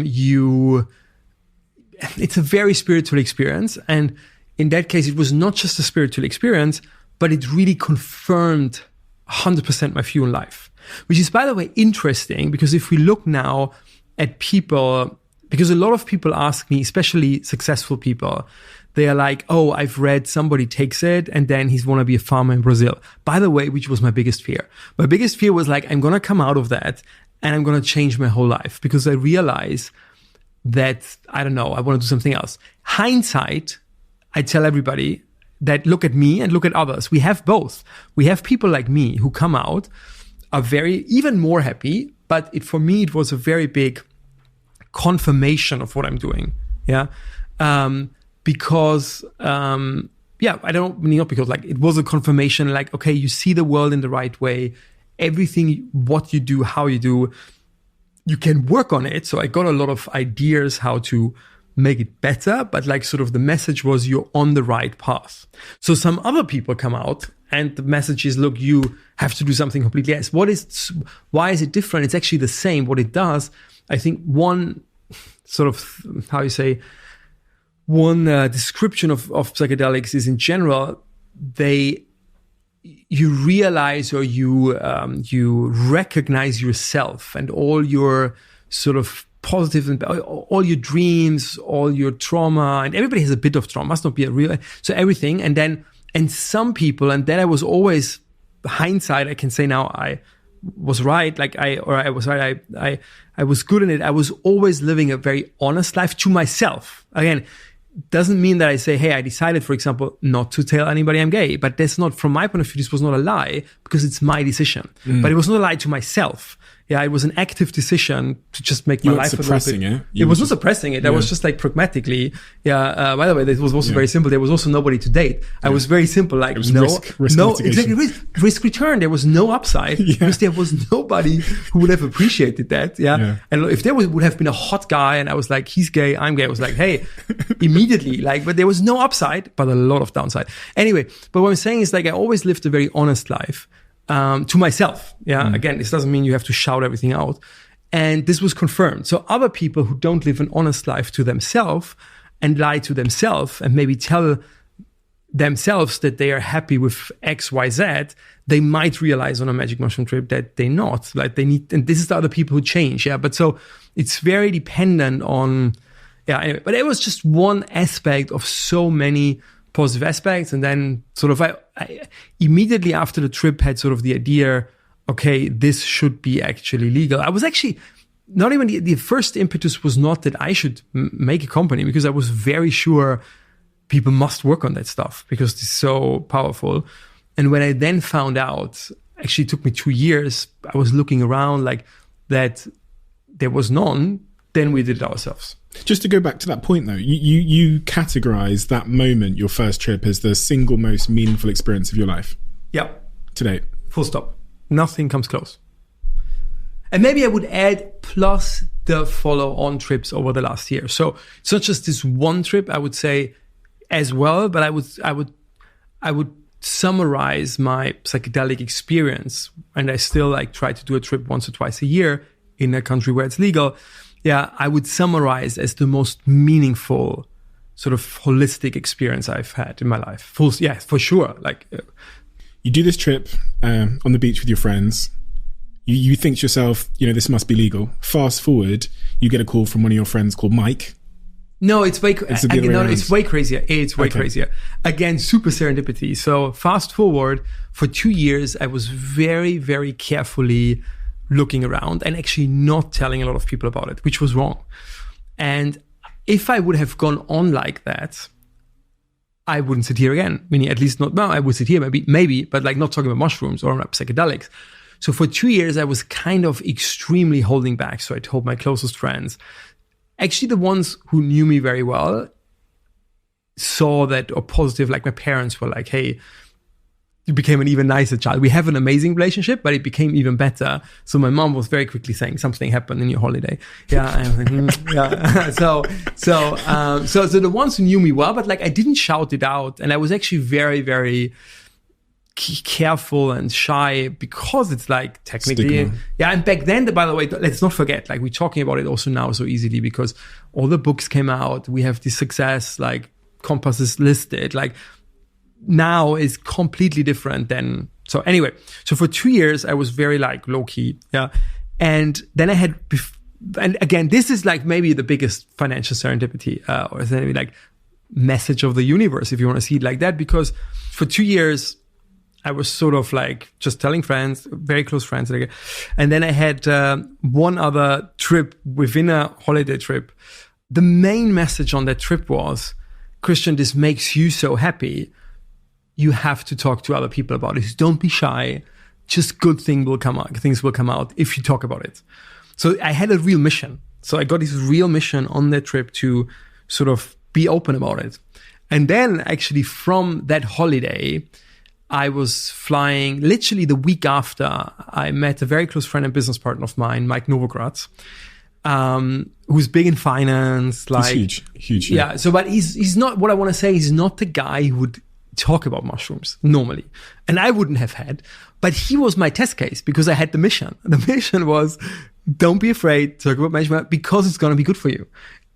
very spiritual experience. And in that case, it was not just a spiritual experience, but it really confirmed 100% my view on life, which is, by the way, interesting because if we look now at people, because a lot of people ask me, especially successful people, they are like, oh, I've read somebody takes it and then he's want to be a farmer in Brazil. By the way, which was my biggest fear. My biggest fear was like, I'm going to come out of that and I'm going to change my whole life because I realize that, I don't know, I want to do something else. Hindsight, I tell everybody that look at me and look at others. We have both. We have people like me who come out, are even more happy, but for me, it was a very big confirmation of what I'm doing. Yeah. Because I don't mean not because like it was a confirmation, like, okay, you see the world in the right way. Everything, what you do, how you do, you can work on it. So I got a lot of ideas how to make it better, but like sort of the message was you're on the right path. So some other people come out and the message is, look, you have to do something completely else. Why is it different? It's actually the same. What it does, I think one sort of, one description of psychedelics is in general, you realize or you recognize yourself and all your sort of positive and all your dreams, all your trauma, and everybody has a bit of trauma, must not be a real, so everything. And some people, and then I was always, hindsight, I can say now I was right, I was good in it. I was always living a very honest life to myself. Again, doesn't mean that I say, hey, I decided, for example, not to tell anybody I'm gay. But that's not, from my point of view, this was not a lie because it's my decision. But it was not a lie to myself. Yeah, it was an active decision to just make my life a little bit. It was not suppressing it. I was just like pragmatically. Yeah. By the way, it was also very simple. There was also nobody to date. I was very simple. Like risk exactly risk return. There was no upside because there was nobody who would have appreciated that. Yeah. And if there would have been a hot guy and I was like, he's gay, I'm gay. I was like, hey, immediately. But there was no upside, but a lot of downside. Anyway, but what I'm saying is like I always lived a very honest life. To myself. Yeah. Again, this doesn't mean you have to shout everything out. And this was confirmed. So other people who don't live an honest life to themselves and lie to themselves and maybe tell themselves that they are happy with X, Y, Z, they might realize on a magic mushroom trip that they're not. Like they need, and this is the other people who change. Yeah. But so it's very dependent on, anyway, but it was just one aspect of so many positive aspects. And then sort of I immediately after the trip had sort of the idea, okay, this should be actually legal. I was actually not even the first impetus was not that I should make a company, because I was very sure people must work on that stuff because it's so powerful. And when I then found out, actually it took me 2 years, I was looking around like that there was none then we did it ourselves. Just to go back to that point, though, you categorize that moment, your first trip, as the single most meaningful experience of your life. Yeah. To date. Full stop. Nothing comes close. And maybe I would add plus the follow-on trips over the last year. So it's not just this one trip, I would say, as well, but I would summarize my psychedelic experience, and I still like try to do a trip once or twice a year in a country where it's legal. Yeah, I would summarize as the most meaningful sort of holistic experience I've had in my life. For sure. You do this trip on the beach with your friends. You think to yourself, this must be legal. Fast forward, you get a call from one of your friends called Mike. No, it's way crazier. It's way crazier. Again, super serendipity. So fast forward, for 2 years, I was very, very carefully looking around and actually not telling a lot of people about it, which was wrong. And if I would have gone on like that, I wouldn't sit here again. Meaning, at least not now. I would sit here maybe, but not talking about mushrooms or psychedelics. So for 2 years, I was kind of extremely holding back. So I told my closest friends. Actually, the ones who knew me very well saw that, or positive, like my parents were like, hey, you became an even nicer child. We have an amazing relationship, but it became even better. So my mom was very quickly saying, something happened in your holiday. Yeah. I was like, yeah. So the ones who knew me well, but I didn't shout it out. And I was actually very, very careful and shy because it's technically stigma. Yeah. And back then, by the way, let's not forget, we're talking about it also now so easily because all the books came out. We have this success, Compass is listed, now is completely different than. So anyway, so for 2 years I was very low key. Yeah. And then I had, and again, this is maybe the biggest financial serendipity, or maybe message of the universe, if you want to see it like that, because for 2 years, I was sort of just telling friends, very close friends. And then I had one other trip within a holiday trip. The main message on that trip was, Christian, this makes you so happy. You have to talk to other people about it. Don't be shy. Just good things will come out if you talk about it. So I had a real mission. So I got this real mission on that trip to sort of be open about it. And then actually from that holiday, I was flying literally the week after. I met a very close friend and business partner of mine, Mike Novogratz, who's big in finance. He's huge. Yeah. So, but he's not, what I want to say, he's not the guy who would talk about mushrooms normally. And I wouldn't have had, but he was my test case because I had the mission. The mission was, don't be afraid to talk about management because it's going to be good for you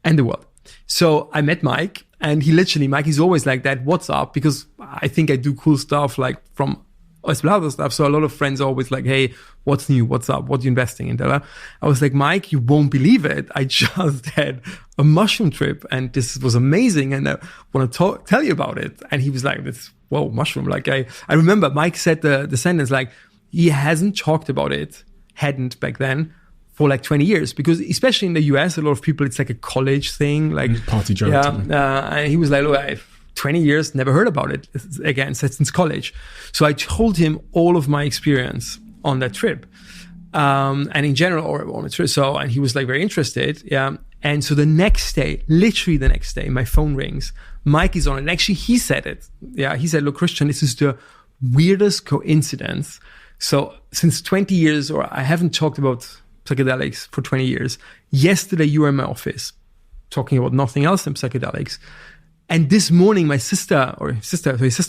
and the world. So I met Mike. And Mike is always like that, what's up? Because I think I do cool stuff from as well other stuff. So a lot of friends are always hey, what's new? What's up? What are you investing in? I was like, Mike, you won't believe it. I just had a mushroom trip and this was amazing. And I want to tell you about it. And he was like, whoa, mushroom. I remember Mike said the sentence he hasn't talked about it, hadn't back then, for 20 years, because especially in the US, a lot of people, it's a college thing, party drug. Yeah, and he was like, look, I've 20 years, never heard about it again since college. So I told him all of my experience on that trip, and in general, or on the trip. So, and he was very interested. Yeah. And so literally the next day, my phone rings. Mike is on it. And actually, he said it. Yeah. He said, look, Christian, this is the weirdest coincidence. So since 20 years, or I haven't talked about psychedelics for 20 years. Yesterday, you were in my office talking about nothing else than psychedelics. And this morning, his sister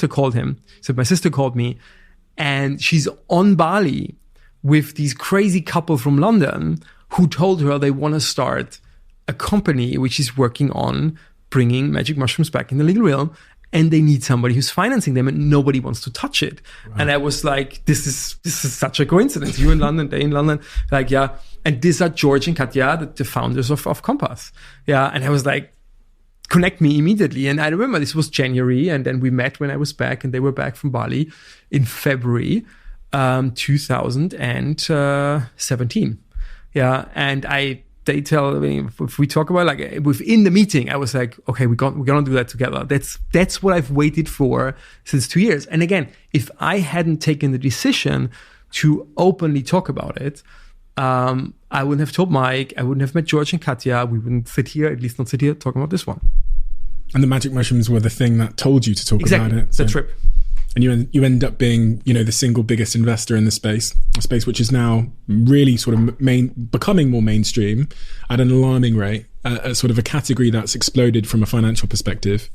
called him. So my sister called me and she's on Bali with these crazy couple from London who told her they want to start a company which is working on bringing magic mushrooms back in the legal realm. And they need somebody who's financing them and nobody wants to touch it. Right. And I was like, this is such a coincidence. You in London, they in London. Yeah. And these are George and Katja, the founders of Compass. Yeah. And I was like, connect me immediately. And I remember this was January. And then we met when I was back and they were back from Bali in February 2017. Yeah. And they tell me, if we talk about within the meeting, I was like, okay, we're gonna do that together. That's what I've waited for since 2 years. And again, if I hadn't taken the decision to openly talk about it, I I wouldn't have told Mike, I wouldn't have met George and Katya, we wouldn't sit here, at least not sit here talking about this one. And the magic mushrooms were the thing that told you to talk about it. The trip. And you end up being, the single biggest investor in the space, a space which is now really sort of becoming more mainstream at an alarming rate, a sort of a category that's exploded from a financial perspective.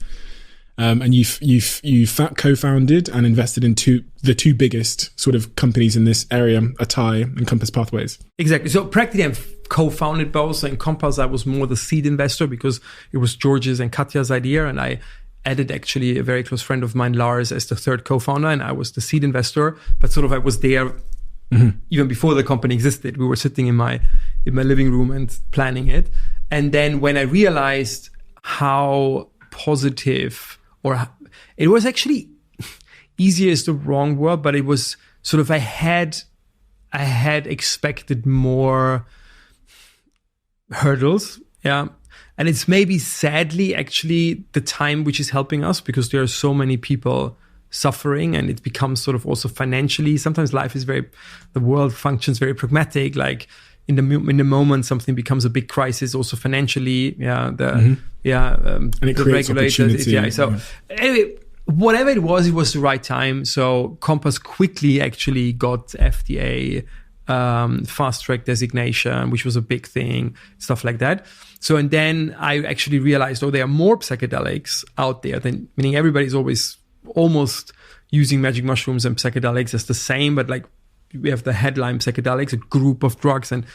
And you've co-founded and invested in the two biggest sort of companies in this area, Atai and Compass Pathways. Exactly. So practically I've co-founded both. So in Compass, I was more the seed investor because it was George's and Katya's idea. And I added actually a very close friend of mine, Lars, as the third co-founder. And I was the seed investor, but sort of I was there even before the company existed. We were sitting in my living room and planning it. And then when I realized how positive, or it was actually, easier is the wrong word, but it was sort of I had expected more hurdles. Yeah. And it's maybe sadly actually the time which is helping us, because there are so many people suffering, and it becomes sort of also financially. Sometimes life is the world functions very pragmatic. Like in the moment, something becomes a big crisis, also financially. Yeah, and it creates opportunity. Yeah. So anyway, whatever it was the right time. So Compass quickly actually got FDA fast track designation, which was a big thing, stuff like that. So, and then I actually realized, there are more psychedelics out there than, meaning everybody's always almost using magic mushrooms and psychedelics as the same, but like we have the headline psychedelics, a group of drugs, and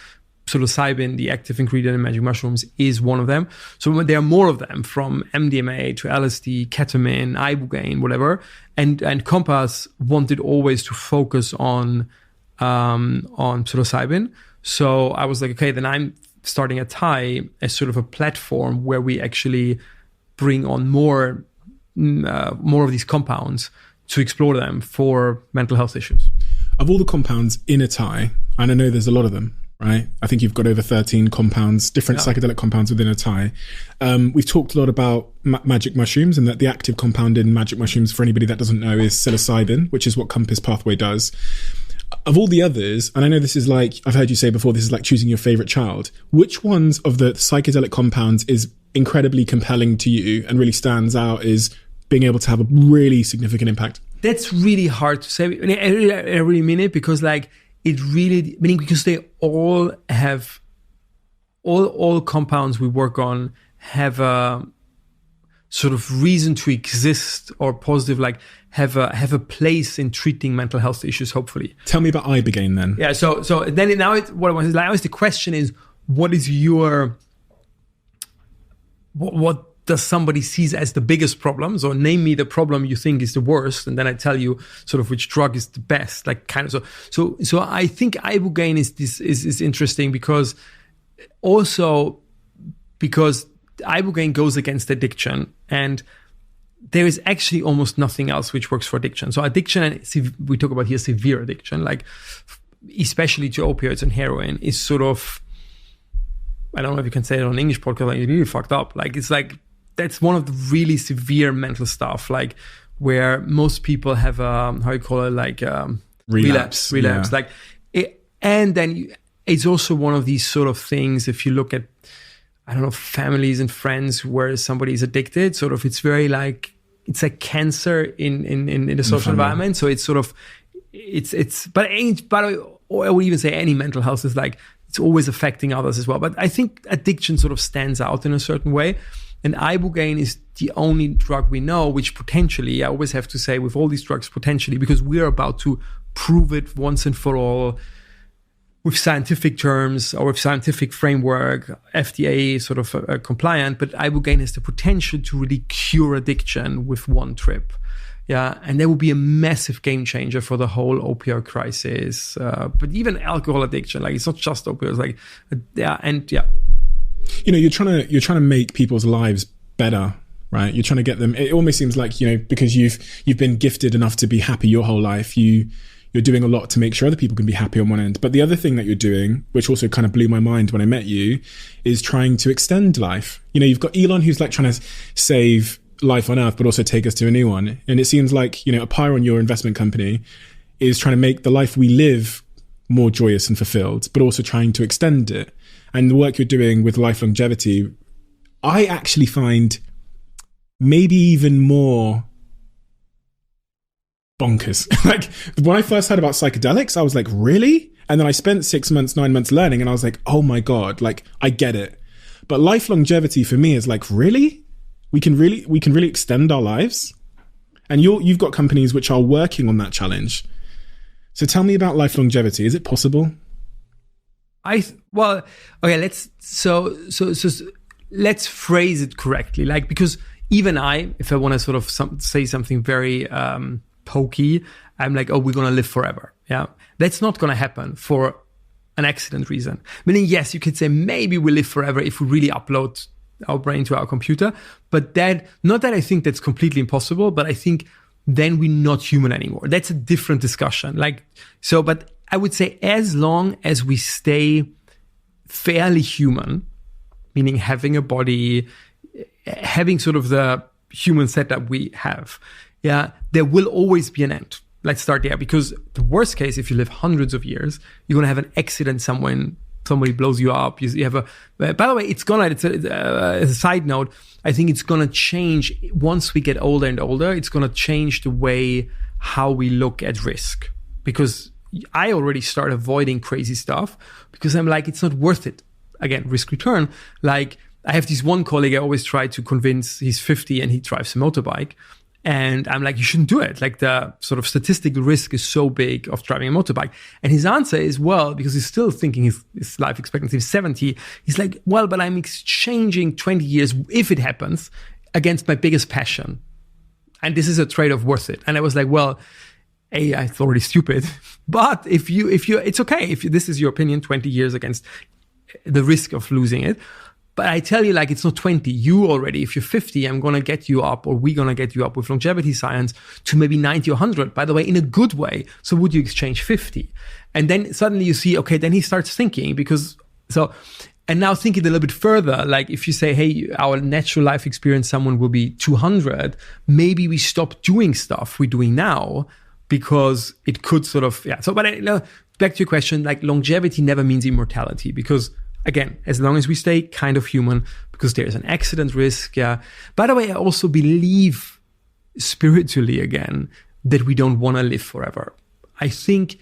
psilocybin, the active ingredient in magic mushrooms, is one of them. So there are more of them, from MDMA to LSD, ketamine, ibogaine, whatever. And Compass wanted always to focus on psilocybin. So I was like, okay, then I'm starting Atai as sort of a platform where we actually bring on more of these compounds to explore them for mental health issues. Of all the compounds in Atai, and I know there's a lot of them, right? I think you've got over 13 compounds, different psychedelic compounds within Atai. We've talked a lot about magic mushrooms, and that the active compound in magic mushrooms, for anybody that doesn't know, is psilocybin, which is what Compass Pathway does. Of all the others, and I know this is like, I've heard you say before, this is like choosing your favorite child. Which ones of the psychedelic compounds is incredibly compelling to you and really stands out as being able to have a really significant impact? That's really hard to say. I really mean it, because like it really, meaning because they all have, all compounds we work on have a sort of reason to exist, or positive, like have a place in treating mental health issues, hopefully. Tell me about ibogaine then. Yeah, so then now the question is, what is your, what does somebody sees as the biggest problem? So name me the problem you think is the worst, and then I tell you sort of which drug is the best, like kind of. So I think ibogaine is interesting because ibogaine goes against addiction, and there is actually almost nothing else which works for addiction. So addiction, and we talk about here severe addiction, like especially to opioids and heroin, is sort of, I don't know if you can say it on English podcast, like it's really fucked up. Like it's like, that's one of the really severe mental stuff, like where most people have relapse. Yeah. Like and then it's also one of these sort of things, if you look at, I don't know, families and friends where somebody is addicted, sort of, it's very like, it's like cancer in the social environment. So it's sort of, but I would even say any mental health is like, it's always affecting others as well. But I think addiction sort of stands out in a certain way. And ibogaine is the only drug we know, which potentially, I always have to say with all these drugs, potentially, because we're about to prove it once and for all with scientific terms or with scientific framework, FDA sort of compliant, but ibogaine has the potential to really cure addiction with one trip. Yeah, and that would be a massive game changer for the whole opioid crisis. But even alcohol addiction, like it's not just opioids, like You know, you're trying to make people's lives better, right? You're trying to get them. It almost seems like, you know, because you've been gifted enough to be happy your whole life, you're doing a lot to make sure other people can be happy on one end. But the other thing that you're doing, which also kind of blew my mind when I met you, is trying to extend life. You know, you've got Elon who's like trying to save life on Earth, but also take us to a new one. And it seems like, you know, Atai, your investment company, is trying to make the life we live more joyous and fulfilled, but also trying to extend it. And the work you're doing with life longevity, I actually find maybe even more bonkers. Like when I first heard about psychedelics, I was like, really? And then I spent 6 months, 9 months learning, and I was like, oh my God, like I get it. But life longevity for me is like, really? We can really extend our lives? And you've got companies which are working on that challenge. So tell me about life longevity. Is it possible? Let's phrase it correctly. Like, because even if I want to sort of say something very pokey, I'm like, oh, we're going to live forever. Yeah. That's not going to happen for an accident reason. Meaning, yes, you could say maybe we live forever if we really upload our brain to our computer. But not that I think that's completely impossible, but I think then we're not human anymore. That's a different discussion. But I would say as long as we stay fairly human, meaning having a body, having sort of the human setup we have, there will always be an end. Let's start there, because the worst case, if you live hundreds of years, you're going to have an accident somewhere, somebody blows you up. You have by the way, it's a side note, I think it's going to change once we get older and older. It's going to change the way how we look at risk, because I already start avoiding crazy stuff because I'm like, it's not worth it. Again, risk return. Like I have this one colleague I always try to convince, he's 50 and he drives a motorbike. And I'm like, you shouldn't do it. Like the sort of statistical risk is so big of driving a motorbike. And his answer is, well, because he's still thinking his life expectancy is 70. He's like, well, but I'm exchanging 20 years, if it happens, against my biggest passion. And this is a trade-off worth it. And I was like, well, it's already stupid. But if you, it's okay. If this is your opinion, 20 years against the risk of losing it. But I tell you, like, it's not 20. You already, if you're 50, I'm going to get you up, or we're going to get you up with longevity science to maybe 90 or 100, by the way, in a good way. So would you exchange 50? And then suddenly you see, okay, then he starts thinking and now thinking a little bit further, like if you say, hey, our natural life experience, someone will be 200, maybe we stop doing stuff we're doing now because it could sort of, So, but back to your question, like longevity never means immortality, because again, as long as we stay kind of human, because there's an accident risk. Yeah. By the way, I also believe spiritually, again, that we don't want to live forever. I think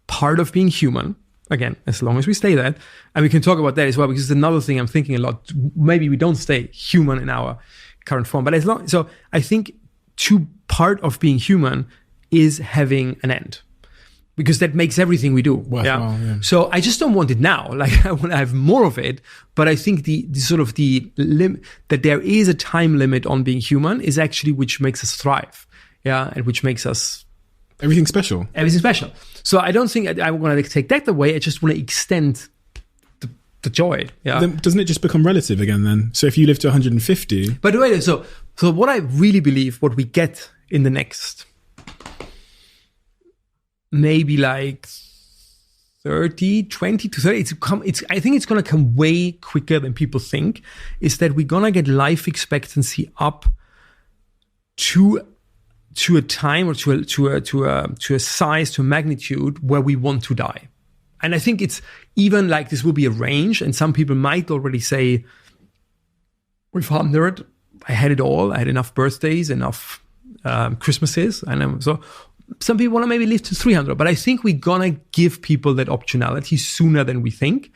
part of being human, again, as long as we stay that, and we can talk about that as well, because it's another thing I'm thinking a lot. Maybe we don't stay human in our current form, but so I think part of being human is having an end, because that makes everything we do. Worthwhile, yeah. So I just don't want it now. Like I want to have more of it, but I think the that there is a time limit on being human is actually which makes us thrive. Yeah. And which makes us everything special. So I don't think I want to take that away. I just want to extend the joy. Yeah. Then doesn't it just become relative again then? So if you live to 150. But wait, so what I really believe, what we get in the next maybe like 20 to 30, I think it's going to come way quicker than people think, is that we're going to get life expectancy up to a time or to a size, to a magnitude where we want to die. And I think it's even like this will be a range, and some people might already say, with 100, I had it all. I had enough birthdays, enough Christmases, and so some people want to maybe live to 300, but I think we're going to give people that optionality sooner than we think.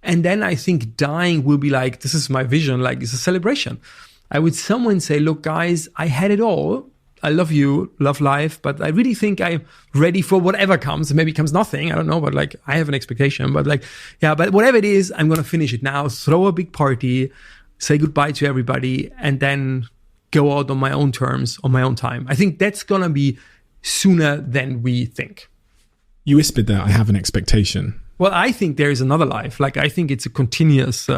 And then I think dying will be like, this is my vision, like it's a celebration. I would someone say, look, guys, I had it all. I love you, love life, but I really think I'm ready for whatever comes. Maybe comes nothing, I don't know, but like I have an expectation, but like, but whatever it is, I'm going to finish it now, throw a big party, say goodbye to everybody, and then go out on my own terms, on my own time. I think that's going to be sooner than we think. You whispered that I have an expectation. Well, I think there is another life. Like, I think it's a continuous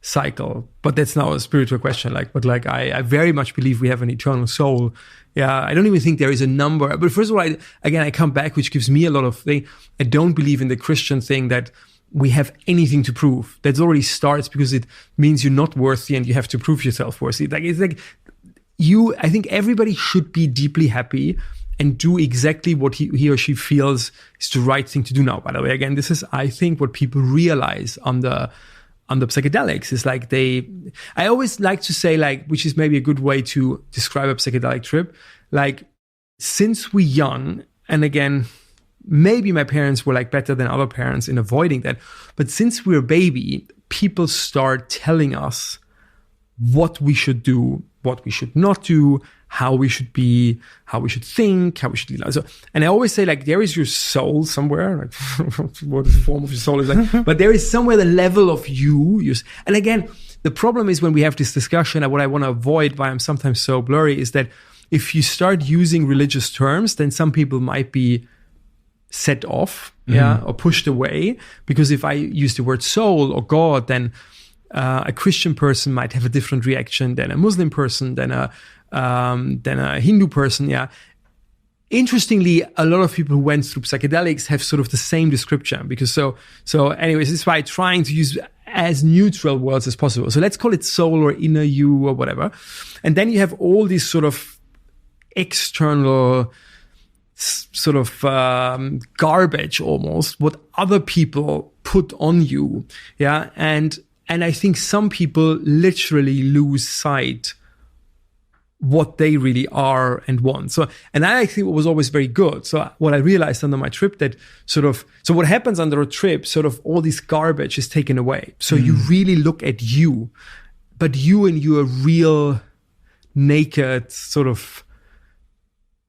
cycle, but that's now a spiritual question. But I very much believe we have an eternal soul. Yeah, I don't even think there is a number. But first of all, I come back, which gives me a lot of things. I don't believe in the Christian thing that we have anything to prove. That already starts because it means you're not worthy and you have to prove yourself worthy. I think everybody should be deeply happy and do exactly what he or she feels is the right thing to do now. By the way, again, this is, I think, what people realize on the psychedelics is like I always like to say, like, which is maybe a good way to describe a psychedelic trip, like, since we're young, and again, maybe my parents were like better than other parents in avoiding that, but since we're a baby, people start telling us what we should do, what we should not do, how we should be, how we should think, how we should live. So, and I always say, like, there is your soul somewhere, like what the form of your soul is like, but there is somewhere the level of you. And again, the problem is when we have this discussion, and what I want to avoid, why I'm sometimes so blurry, is that if you start using religious terms, then some people might be set off, or pushed away. Because if I use the word soul or God, then a Christian person might have a different reaction than a Muslim person, than a Hindu person. Yeah. Interestingly, a lot of people who went through psychedelics have sort of the same description, because so anyways, this is why I'm trying to use as neutral words as possible. So let's call it soul or inner you or whatever. And then you have all these sort of external sort of garbage, almost, what other people put on you. Yeah. And I think some people literally lose sight what they really are and want. So, and I think what was always very good. So what I realized under my trip, that so what happens under a trip, sort of all this garbage is taken away. So you really look at you, but you and your real naked sort of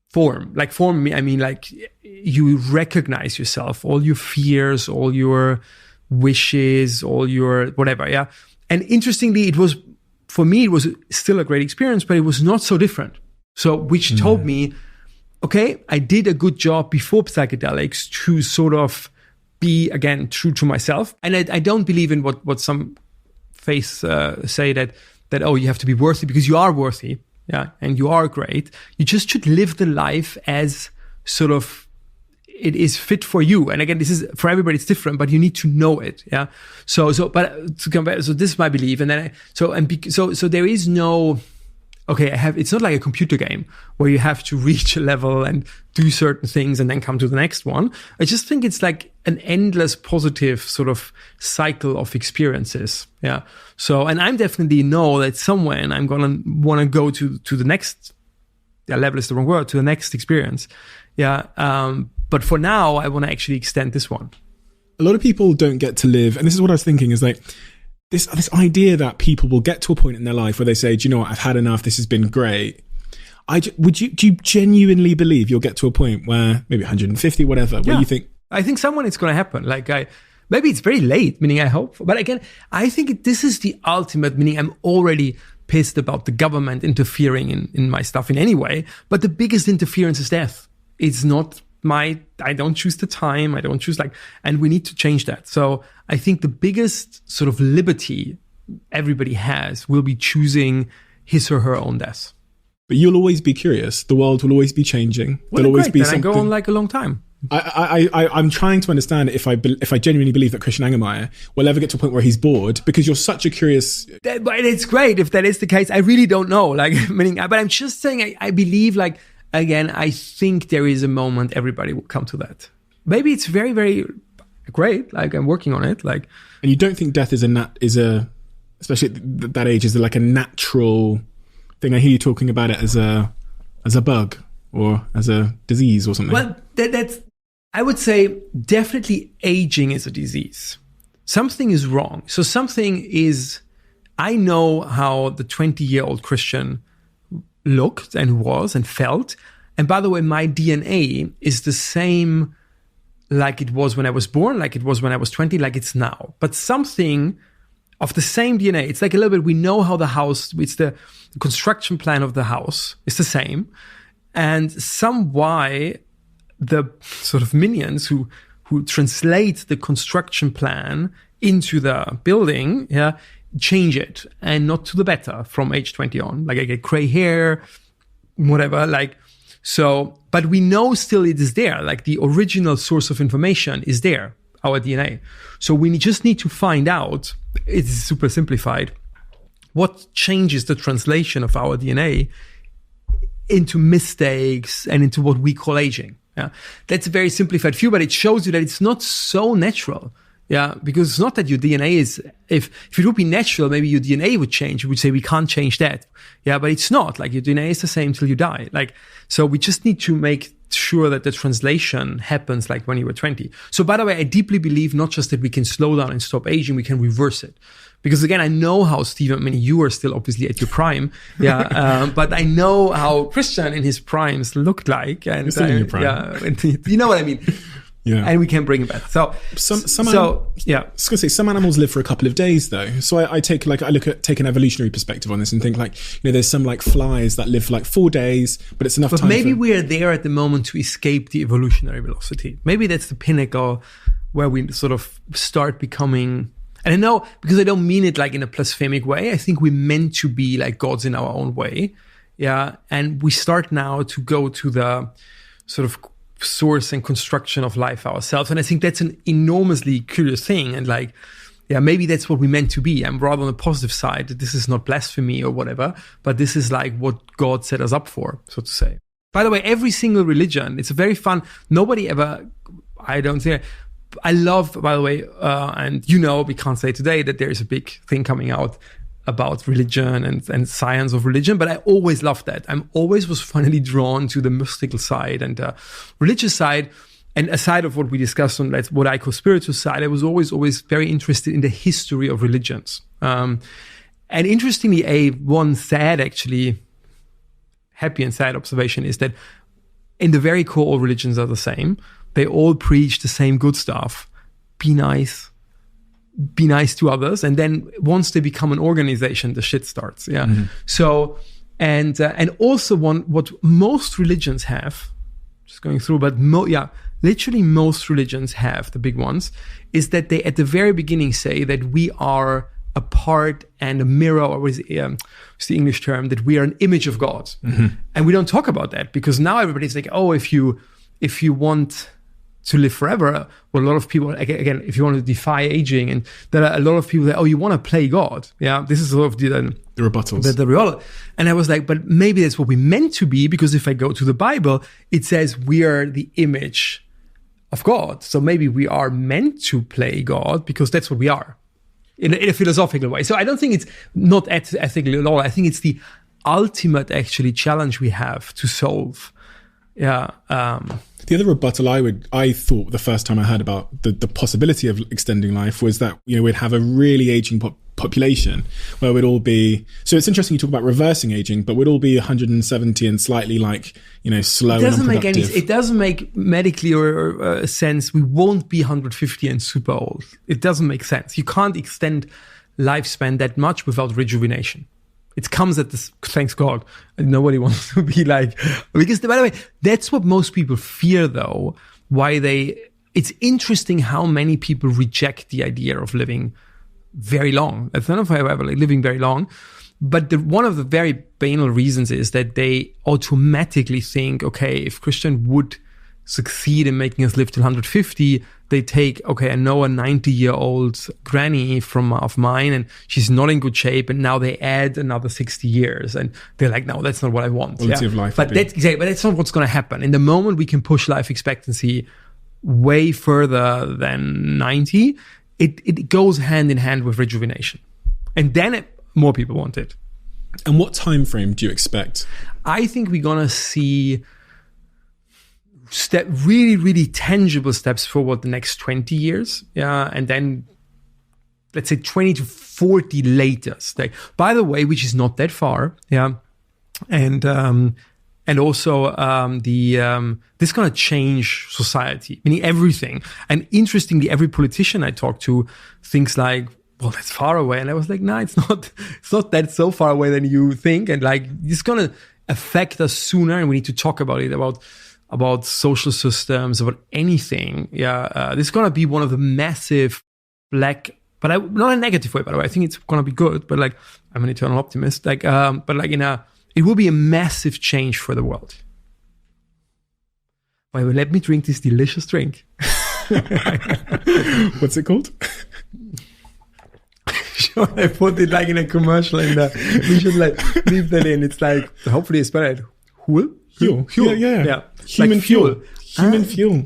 form. Like form, I mean, like you recognize yourself, all your fears, all your wishes, all your whatever. Yeah. And interestingly, for me, it was still a great experience, but it was not so different. So, which told me, okay, I did a good job before psychedelics to sort of be, again, true to myself. And I don't believe in what some faiths say that, oh, you have to be worthy, because you are worthy. Yeah. And you are great. You just should live the life as sort of it is fit for you. And again, this is for everybody, it's different, but you need to know it. Yeah. But to come back, so this is my belief. And then, so there is no, okay, it's not like a computer game where you have to reach a level and do certain things and then come to the next one. I just think it's like an endless positive sort of cycle of experiences. Yeah. So, and I'm definitely know that somewhere I'm going to want to go to the next level is the wrong word, to the next experience. Yeah. But for now, I want to actually extend this one. A lot of people don't get to live, and this is what I was thinking, is like this idea that people will get to a point in their life where they say, do you know what, I've had enough, this has been great. Do you genuinely believe you'll get to a point where, maybe 150, whatever, where you think... I think someone it's going to happen. Like maybe it's very late, meaning I hope. But again, I think this is the ultimate, meaning I'm already pissed about the government interfering in my stuff in any way. But the biggest interference is death. It's not... I don't choose the time. I don't choose and we need to change that. So I think the biggest sort of liberty everybody has will be choosing his or her own death. But you'll always be curious. The world will always be changing. There'll always be something. I go on like a long time. I'm trying to understand if I genuinely believe that Christian Angermayer will ever get to a point where he's bored, because you're such a curious... But it's great if that is the case. I really don't know. But I'm just saying, I believe again, I think there is a moment everybody will come to that. Maybe it's very, very great. I'm working on it. And you don't think death especially at that age, is like a natural thing? I hear you talking about it as a bug or as a disease or something. Well, that's, I would say definitely aging is a disease. Something is wrong. So something is, I know how the 20-year-old Christian looked and was and felt. And by the way, my DNA is the same like it was when I was born, like it was when I was 20, like it's now. But something of the same DNA, it's like a little bit, we know how the house, it's the construction plan of the house is the same. And some why the sort of minions who translate the construction plan into the building, change it, and not to the better from age 20 on. I get gray hair, whatever, so, but we know still it is there. The original source of information is there, our DNA. So we just need to find out, it's super simplified, what changes the translation of our DNA into mistakes and into what we call aging. Yeah, that's a very simplified view, but it shows you that it's not so natural. Yeah, because it's not that your DNA is, if it would be natural, maybe your DNA would change. You would say we can't change that. Yeah, but it's not. Like your DNA is the same till you die. Like, so we just need to make sure that the translation happens like when you were 20. So by the way, I deeply believe not just that we can slow down and stop aging, we can reverse it. Because again, I know how Stephen, I mean, you are still obviously at your prime. Yeah. But I know how Christian in his primes looked like. And, you're still in your prime. Yeah. And you know what I mean? Yeah. And we can bring it back. So, yeah. I was going to say, some animals live for a couple of days though. So I take an evolutionary perspective on this and think like, there's some like flies that live for like 4 days, but it's enough time. But maybe we are there at the moment to escape the evolutionary velocity. Maybe that's the pinnacle where we sort of start becoming, and I know, because I don't mean it like in a blasphemic way. I think we're meant to be like gods in our own way. Yeah. And we start now to go to the sort of source and construction of life ourselves. And I think that's an enormously curious thing. And like, yeah, maybe that's what we meant to be. I'm rather on the positive side that this is not blasphemy or whatever, but this is like what God set us up for, so to say. By the way, every single religion, it's a very fun, nobody ever, I don't say, I love, by the way, and we can't say today that there is a big thing coming out about religion and science of religion, but I always loved that. I'm always was finally drawn to the mystical side and the religious side. And aside of what we discussed on what I call spiritual side, I was always very interested in the history of religions. And interestingly, one sad, actually, happy and sad observation is that in the very core, all religions are the same. They all preach the same good stuff. Be nice to others, and then once they become an organization, the shit starts. Yeah. Mm-hmm. So, and also what most religions have, just going through, but literally most religions have, the big ones, is that they at the very beginning say that we are a part and a mirror, or what's the English term, that we are an image of God. Mm-hmm. And we don't talk about that because now everybody's like, oh, if you want to live forever, well, a lot of people, again, if you want to defy aging, and there are a lot of people that, oh, you want to play God. Yeah, this is sort of the rebuttals. The reality. And I was like, but maybe that's what we meant to be, because if I go to the Bible, it says we are the image of God. So maybe we are meant to play God because that's what we are in a philosophical way. So I don't think it's not ethical at all. I think it's the ultimate actually challenge we have to solve. Yeah. The other rebuttal I thought the first time I heard about the possibility of extending life was that, we'd have a really aging population where we'd all be, so it's interesting you talk about reversing aging, but we'd all be 170 and slightly like, slow and unproductive. It doesn't make medically or sense. We won't be 150 and super old. It doesn't make sense. You can't extend lifespan that much without rejuvenation. It comes at this, thanks God. Nobody wants to be like, because by the way, that's what most people fear though. It's interesting how many people reject the idea of living very long. That's not forever, like living very long. But one of the very banal reasons is that they automatically think, okay, if Christian would succeed in making us live till 150, they take, okay, I know a 90-year-old granny of mine, and she's not in good shape, and now they add another 60 years, and they're like, no, that's not what I want. Quality of life. But that's not what's going to happen. In the moment we can push life expectancy way further than 90, it goes hand in hand with rejuvenation, and then more people want it. And what time frame do you expect? I think we're going to see really, really tangible steps forward the next 20 years. Yeah. And then let's say 20 to 40 latest. By the way, which is not that far. Yeah. And also, this is going to change society, meaning everything. And interestingly, every politician I talk to thinks like, well, that's far away. And I was like, no, it's not that so far away than you think. And like, it's going to affect us sooner. And we need to talk about it, about social systems, about anything. Yeah. This is going to be one of the massive not in a negative way, by the way. I think it's going to be good, but like, I'm an eternal optimist. Like, but like it will be a massive change for the world. By the way, let me drink this delicious drink. What's it called? Sure, I put it like in a commercial, and we should like leave that in. It's like, hopefully it's better. Fuel. Yeah. Human Like fuel. Human fuel.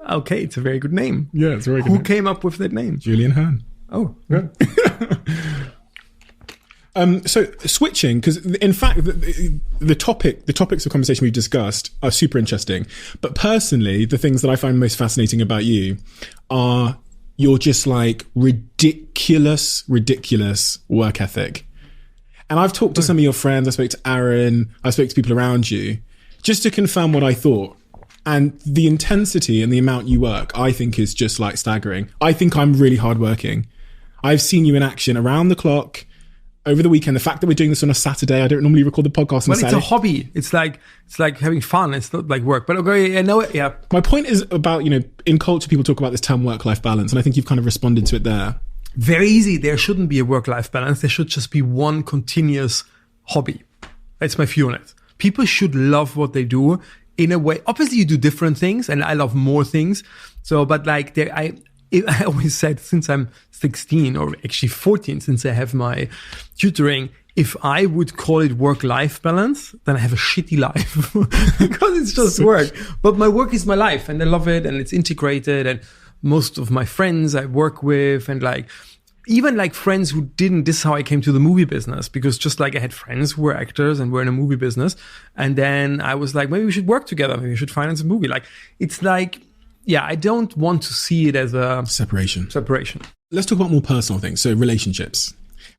Okay, it's a very good name. Yeah, it's a very good Who name. came up with that name? Julian Hearn. Oh, Yeah. So switching, because in fact, the topics of conversation we've discussed are super interesting. But personally, the things that I find most fascinating about you are your just like ridiculous work ethic. And I've talked to some of your friends. I spoke to Aaron. I spoke to people around you just to confirm what I thought. And the intensity and the amount you work, I think, is just like staggering. I think I'm really hardworking. I've seen you in action around the clock. Over the weekend, the fact that we're doing this on a Saturday, I don't normally record the podcast on Saturday. It's a hobby. It's like having fun. It's not like work. But okay, I know it. Yeah. My point is about, in culture, people talk about this term work-life balance, and I think you've kind of responded to it there. Very easy. There shouldn't be a work-life balance. There should just be one continuous hobby. That's my view on it. People should love what they do in a way. Obviously, you do different things, and I love more things. So, but like I always said, since I'm 16 or actually 14, since I have my tutoring, if I would call it work-life balance, then I have a shitty life because it's just work. But my work is my life and I love it and it's integrated. And most of my friends I work with and like, even like friends who didn't, this is how I came to the movie business, because just like I had friends who were actors and were in a movie business. And then I was like, maybe we should work together. Maybe we should finance a movie. Like, it's like, yeah, I don't want to see it as a separation. Let's talk about more personal things. So relationships.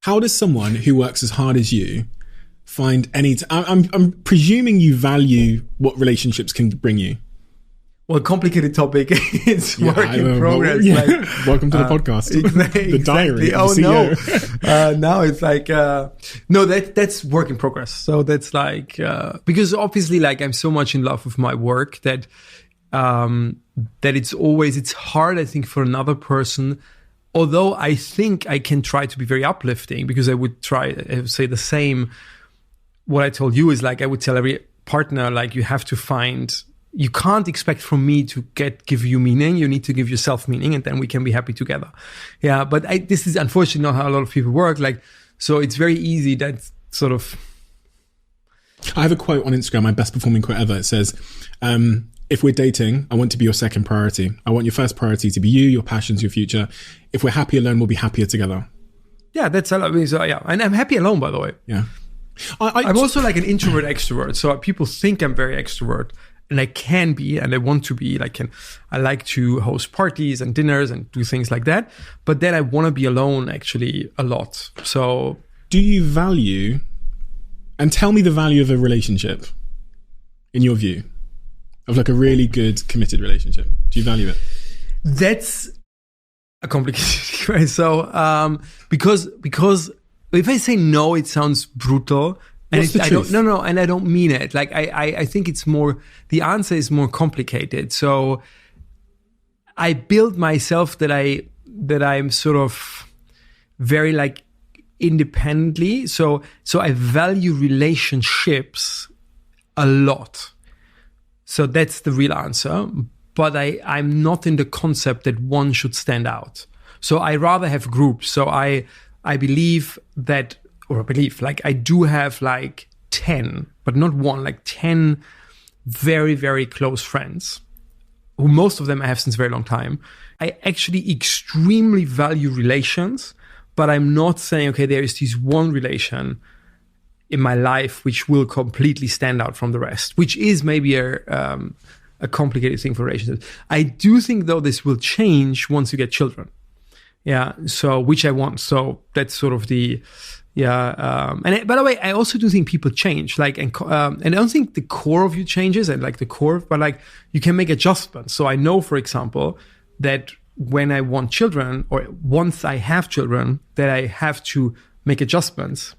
How does someone who works as hard as you find any... I'm presuming you value what relationships can bring you. Well, complicated topic. It's work in progress. Yeah. Like, welcome to the podcast. Exactly, the diary. Oh, of the CEO. no. Now it's like... no, that's work in progress. So that's like... because obviously, like, I'm so much in love with my work that it's hard, I think, for another person. Although I think I can try to be very uplifting, because I would say the same. What I told you is like, I would tell every partner, like, you can't expect from me to give you meaning. You need to give yourself meaning, and then we can be happy together. Yeah. But this is unfortunately not how a lot of people work. Like, so it's very easy that sort of. I have a quote on Instagram, my best performing quote ever. It says, if we're dating, I want to be your second priority. I want your first priority to be you, your passions, your future. If we're happy alone, we'll be happier together. Yeah, that's so yeah. And I'm happy alone, by the way. Yeah. I'm also like an introvert extrovert. So people think I'm very extrovert, and I can be, and I want to be. I like to host parties and dinners and do things like that. But then I want to be alone actually a lot. So do you value, and tell me the value of a relationship in your view? Of like a really good committed relationship. Do you value it? That's a complicated way. So, because if I say no, it sounds brutal. And What's the truth? And I don't mean it. Like, I think it's more, the answer is more complicated. So I build myself that I'm sort of very like independently. So I value relationships a lot. So that's the real answer. But I'm not in the concept that one should stand out. So I rather have groups. So I believe like I do have like 10, but not one, like 10 very, very close friends, who most of them I have since a very long time. I actually extremely value relations, but I'm not saying, okay, there is this one relation in my life which will completely stand out from the rest, which is maybe a complicated thing for relationships. I do think, though, this will change once you get children. Yeah, so which I want. So that's sort of the by the way, I also do think people change. Like, and I don't think the core of you changes, and like the core, but like you can make adjustments. So I know, for example, that when I want children, or once I have children, that I have to make adjustments,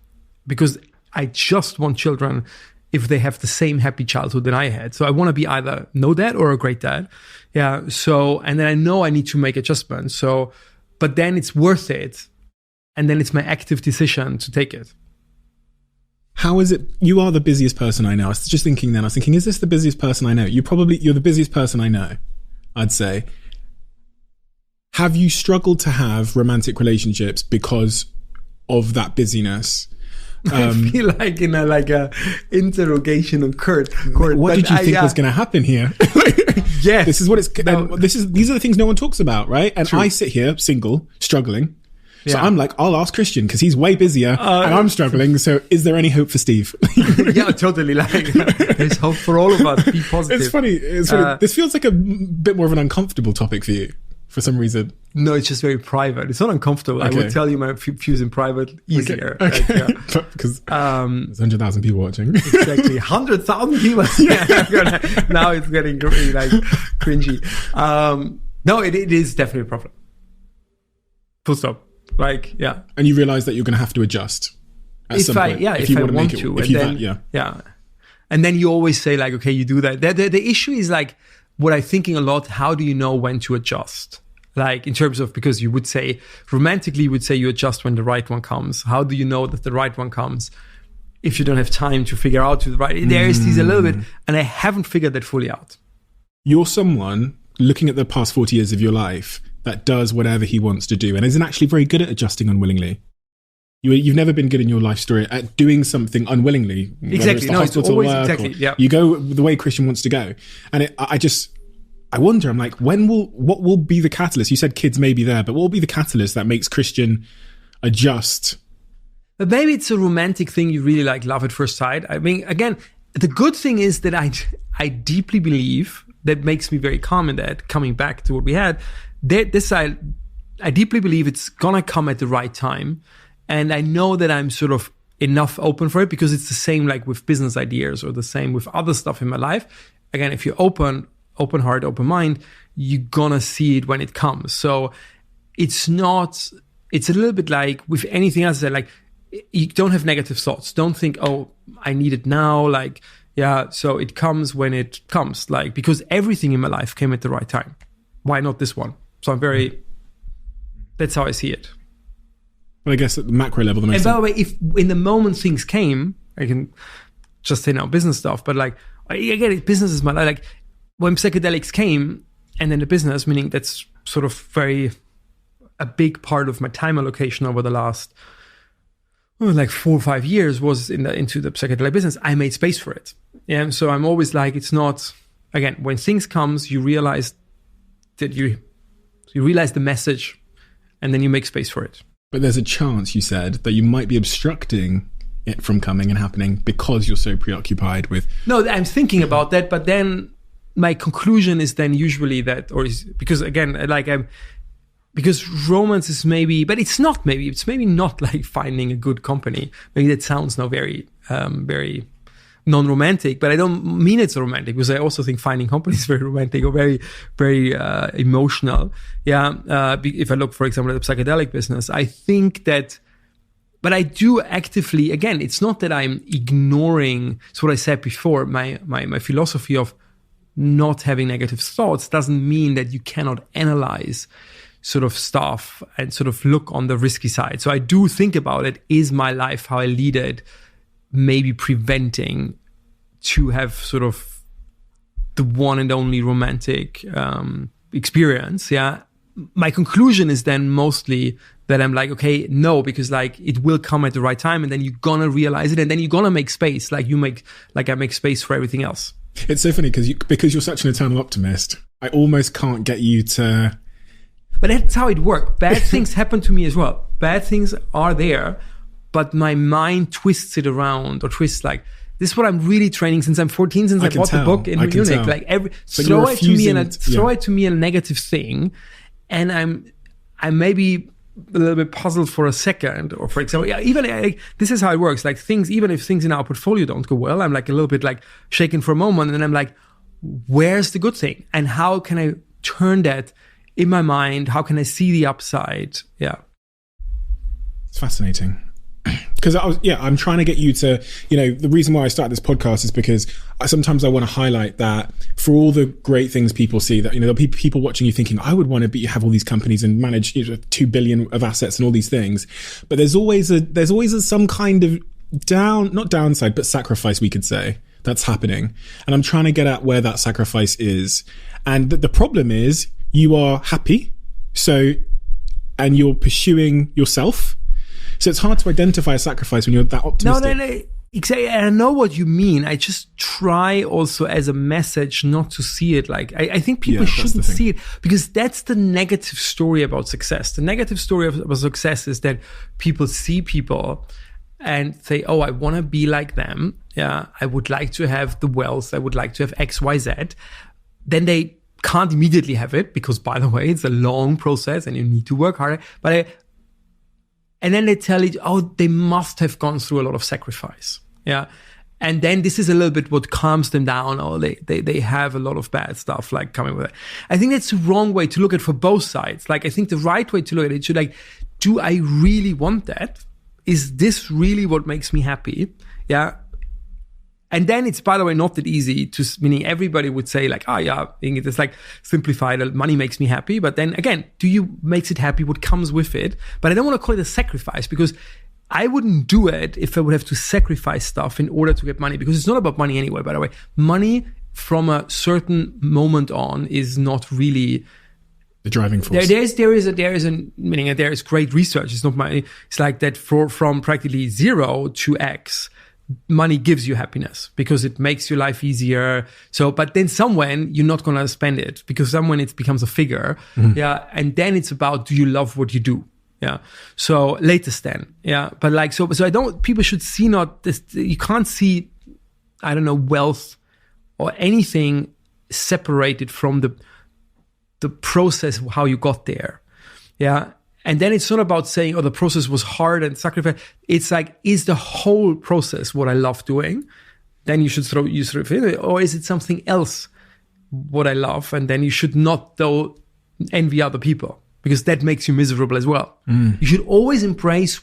because I just want children if they have the same happy childhood that I had. So I want to be either no dad or a great dad. Yeah. So, and then I know I need to make adjustments. So, but then it's worth it. And then it's my active decision to take it. How is it? You are the busiest person I know. I was just thinking then, is this the busiest person I know? You're the busiest person I know, I'd say. Have you struggled to have romantic relationships because of that busyness? I feel like in a interrogation on court. What did you think was going to happen here? Yeah, this is what it's. These are the things no one talks about, right? And I sit here single, struggling. So I'm like, I'll ask Christian because he's way busier and I'm struggling. So is there any hope for Steve? Yeah, totally. Like, there's hope for all of us. Be positive. It's funny. This feels like a bit more of an uncomfortable topic for you for some reason. No, it's just very private. It's not uncomfortable. Okay. I would tell you my views in private easier. Okay. Like, because there's 100,000 people watching. Exactly. 100,000 people. Now it's getting like cringy. No, it is definitely a problem. Full stop. Like, yeah. And you realize that you're going to have to adjust at some point. Yeah, if I want to. Yeah. And then you always say like, okay, you do that. The issue is like, what I'm thinking a lot, how do you know when to adjust? Like in terms of, because you would say, romantically, you would say you adjust when the right one comes. How do you know that the right one comes if you don't have time to figure out the right? There is these a little bit, and I haven't figured that fully out. You're someone looking at the past 40 years of your life that does whatever he wants to do and isn't actually very good at adjusting unwillingly. You've never been good in your life story at doing something unwillingly. Exactly. It's always exactly. Yeah. You go the way Christian wants to go. And I wonder, I'm like, what will be the catalyst? You said kids may be there, but what will be the catalyst that makes Christian adjust? But maybe it's a romantic thing you really like, love at first sight. I mean, again, the good thing is that I deeply believe, that makes me very calm in that, coming back to what we had, I deeply believe it's gonna come at the right time. And I know that I'm sort of enough open for it, because it's the same like with business ideas or the same with other stuff in my life. Again, if you're open heart, open mind, you're gonna see it when it comes. So it's a little bit like with anything else, that like, you don't have negative thoughts. Don't think, oh, I need it now. Like, yeah, so it comes when it comes. Like, because everything in my life came at the right time. Why not this one? So that's how I see it. Well, I guess at the macro level, and by the way, if in the moment things came, I can just say now business stuff, but like, I get it, business is my life. Like when psychedelics came, and then the business, meaning that's sort of a big part of my time allocation over the last like 4 or 5 years was into the psychedelic business. I made space for it. Yeah. So I'm always like, it's not, again, when things comes, you realize that you realize the message, and then you make space for it. But there's a chance, you said, that you might be obstructing it from coming and happening because you're so preoccupied with... No, I'm thinking about that, but then my conclusion is then usually that, because again, like because romance is maybe, but it's maybe not like finding a good company. Maybe that sounds now very, very non-romantic, but I don't mean it's romantic, because I also think finding companies is very romantic or very, very emotional. Yeah. If I look, for example, at the psychedelic business, I think that, but I do actively, again, it's not that I'm ignoring, it's what I said before, my philosophy of not having negative thoughts doesn't mean that you cannot analyze sort of stuff and sort of look on the risky side. So I do think about it. Is my life, how I lead it, maybe preventing to have sort of the one and only romantic experience? Yeah. My conclusion is then mostly that I'm like, okay, no, because like it will come at the right time, and then you're gonna realize it, and then you're gonna make space. Like I make space for everything else. It's so funny because you're such an eternal optimist. I almost can't get you to. But that's how it works. Bad things happen to me as well. Bad things are there, but my mind twists it around, or twists like, this is what I'm really training since I'm 14, since I bought the book in Munich. Like throw it to me a negative thing, and I'm maybe a little bit puzzled for a second. Or for example, this is how it works. Like even if things in our portfolio don't go well, I'm like a little bit like shaken for a moment, and then I'm like, where's the good thing? And how can I turn that in my mind? How can I see the upside? Yeah. It's fascinating. Because I'm trying to get you to, the reason why I started this podcast is because sometimes I want to highlight that for all the great things people see, that, there'll be people watching you thinking, I would want to have all these companies and manage 2 billion of assets and all these things. But there's always some kind of not downside, but sacrifice, we could say, that's happening. And I'm trying to get at where that sacrifice is. And the problem is you are happy. And you're pursuing yourself. So it's hard to identify a sacrifice when you're that optimistic. No. Exactly. And I know what you mean. I just try also as a message not to see it like, I think people shouldn't see it, because that's the negative story about success. The negative story about success is that people see people and say, oh, I want to be like them. Yeah. I would like to have the wealth. I would like to have X, Y, Z. Then they can't immediately have it because, by the way, it's a long process and you need to work harder. And then they tell you, oh, they must have gone through a lot of sacrifice. Yeah. And then this is a little bit what calms them down. Oh, they have a lot of bad stuff like coming with it. I think that's the wrong way to look at it for both sides. Like, I think the right way to look at it should like, do I really want that? Is this really what makes me happy? Yeah. And then it's, by the way, not that easy to, meaning everybody would say like, oh yeah, it's like simplified, money makes me happy. But then again, makes it happy what comes with it? But I don't want to call it a sacrifice, because I wouldn't do it if I would have to sacrifice stuff in order to get money, because it's not about money anyway, by the way. Money from a certain moment on is not really the driving force. There is great research. It's not money. It's like that from practically 0 to X, money gives you happiness because it makes your life easier. So, but then somewhen you're not going to spend it, because somewhen it becomes a figure. Mm-hmm. Yeah. And then it's about, do you love what you do? Yeah. So latest then. Yeah. But like, so people should see not this, you can't see, I don't know, wealth or anything separated from the process of how you got there. Yeah. And then it's not about saying, oh, the process was hard and sacrifice. It's like, is the whole process what I love doing? Then you should throw it. Or is it something else what I love? And then you should not, though, envy other people, because that makes you miserable as well. Mm. You should always embrace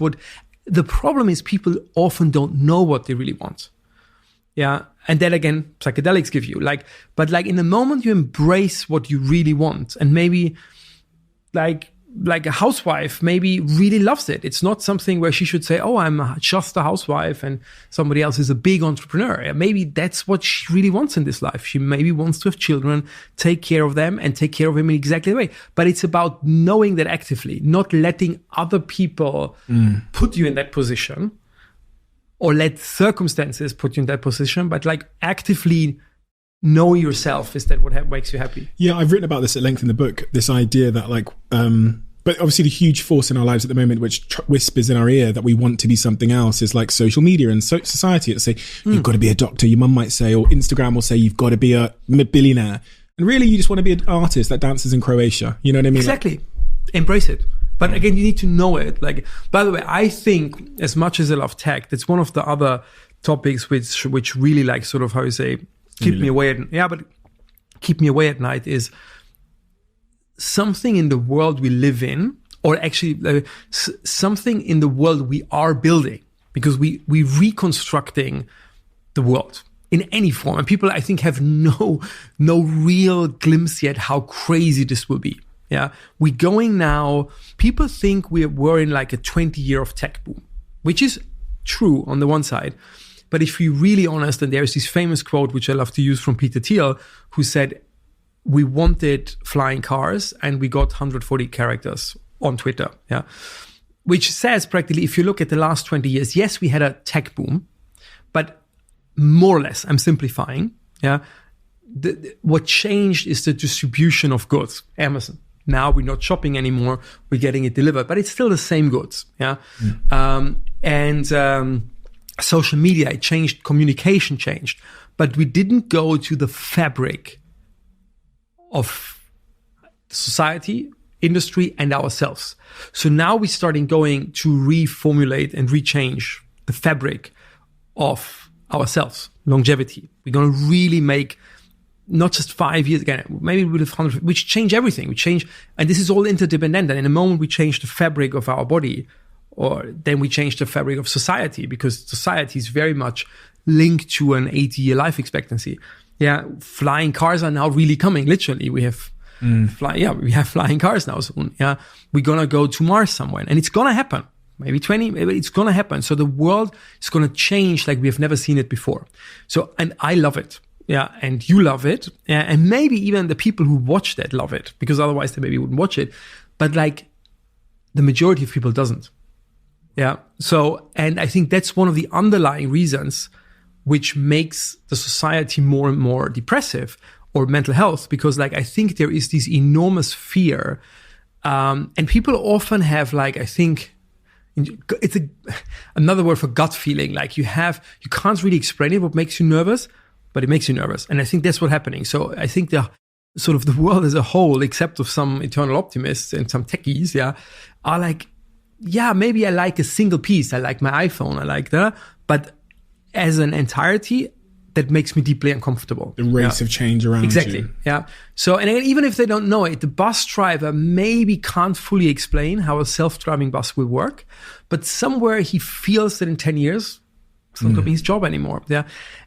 the problem is people often don't know what they really want. Yeah. And then again, psychedelics give you but in the moment you embrace what you really want, and maybe like a housewife maybe really loves it. It's not something where she should say, oh, I'm just a housewife and somebody else is a big entrepreneur. Maybe that's what she really wants in this life. She maybe wants to have children, take care of them and take care of them in exactly the way. But it's about knowing that actively, not letting other people put you in that position or let circumstances put you in that position, but like actively know yourself. Is that what makes you happy? Yeah, I've written about this at length in the book, this idea that but obviously the huge force in our lives at the moment, which whispers in our ear that we want to be something else, is like social media and society. It'll say, you've got to be a doctor, your mum might say, or Instagram will say, you've got to be a billionaire. And really, you just want to be an artist that dances in Croatia. You know what I mean? Exactly. Embrace it. But again, you need to know it. Like, by the way, I think as much as I love tech, that's one of the other topics which really like sort of, how you say, keep me away at night, is something in the world we live in, or actually something in the world we are building, because we reconstructing the world in any form. And people, I think, have no real glimpse yet how crazy this will be. Yeah. We're going now, people think we're in like a 20-year of tech boom, which is true on the one side. But if you're really honest, and there's this famous quote, which I love to use, from Peter Thiel, who said, we wanted flying cars and we got 140 characters on Twitter. Yeah. Which says practically, if you look at the last 20 years, yes, we had a tech boom, but more or less, I'm simplifying. Yeah. What changed is the distribution of goods. Amazon. Now we're not shopping anymore. We're getting it delivered, but it's still the same goods. Yeah. Social media, it changed, communication changed, but we didn't go to the fabric of society, industry, and ourselves. So now we're starting going to reformulate and rechange the fabric of ourselves, longevity. We're going to really make not just 5 years again, maybe with 100, which change everything. We change, and this is all interdependent. And in the moment we change the fabric of our body, or then we change the fabric of society, because society is very much linked to an 80-year life expectancy. Yeah, flying cars are now really coming. Literally, we have we have flying cars now soon. Yeah, we're gonna go to Mars somewhere, and it's gonna happen. Maybe it's gonna happen. So the world is gonna change like we have never seen it before. So, and I love it. Yeah, and you love it. Yeah, and maybe even the people who watch that love it, because otherwise they maybe wouldn't watch it. But like the majority of people doesn't. Yeah. So, and I think that's one of the underlying reasons which makes the society more and more depressive, or mental health, because like I think there is this enormous fear, and people often have like, I think it's another word for gut feeling. Like you can't really explain it what makes you nervous, but it makes you nervous, and I think that's what's happening. So I think the sort of the world as a whole, except of some eternal optimists and some techies, are like, yeah, maybe I like a single piece. I like my iPhone. I like that, but as an entirety, that makes me deeply uncomfortable. The race of change around exactly. you. Yeah. So, and even if they don't know it, the bus driver maybe can't fully explain how a self-driving bus will work, but somewhere he feels that in 10 years, it's not going to be his job anymore. Yeah.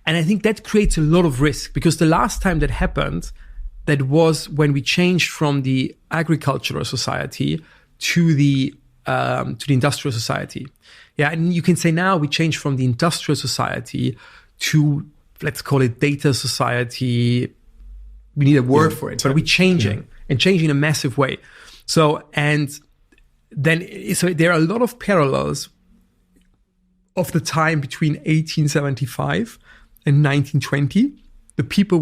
And I think that creates a lot of risk, because the last time that happened, that was when we changed from the agricultural society to the industrial society. Yeah. And you can say now we changed from the industrial society to, let's call it data society. We need a word for it, but we're changing and changing in a massive way. So, and then, so there are a lot of parallels of the time between 1875 and 1920. The people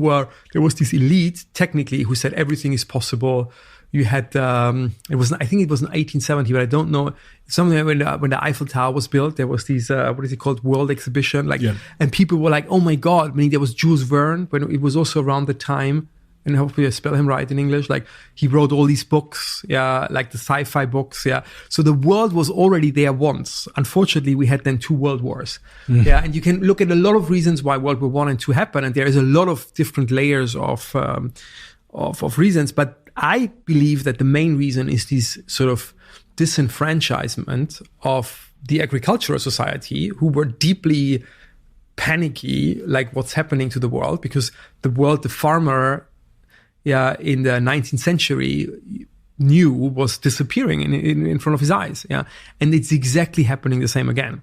there was this elite technically who said everything is possible. You had, I think it was in 1870, but I don't know. Something when the Eiffel Tower was built, there was these, what is it called? World Exhibition. And people were like, oh my God. I mean, there was Jules Verne, when it was also around the time, and hopefully I spell him right in English. Like he wrote all these books, like the sci-fi books. So the world was already there once. Unfortunately, we had then 2 world wars. And you can look at a lot of reasons why World War I and II happened. And there is a lot of different layers of reasons, but I believe that the main reason is this sort of disenfranchisement of the agricultural society, who were deeply panicky, like what's happening to the world, because the farmer, in the 19th century knew was disappearing in front of his eyes. And it's exactly happening the same again.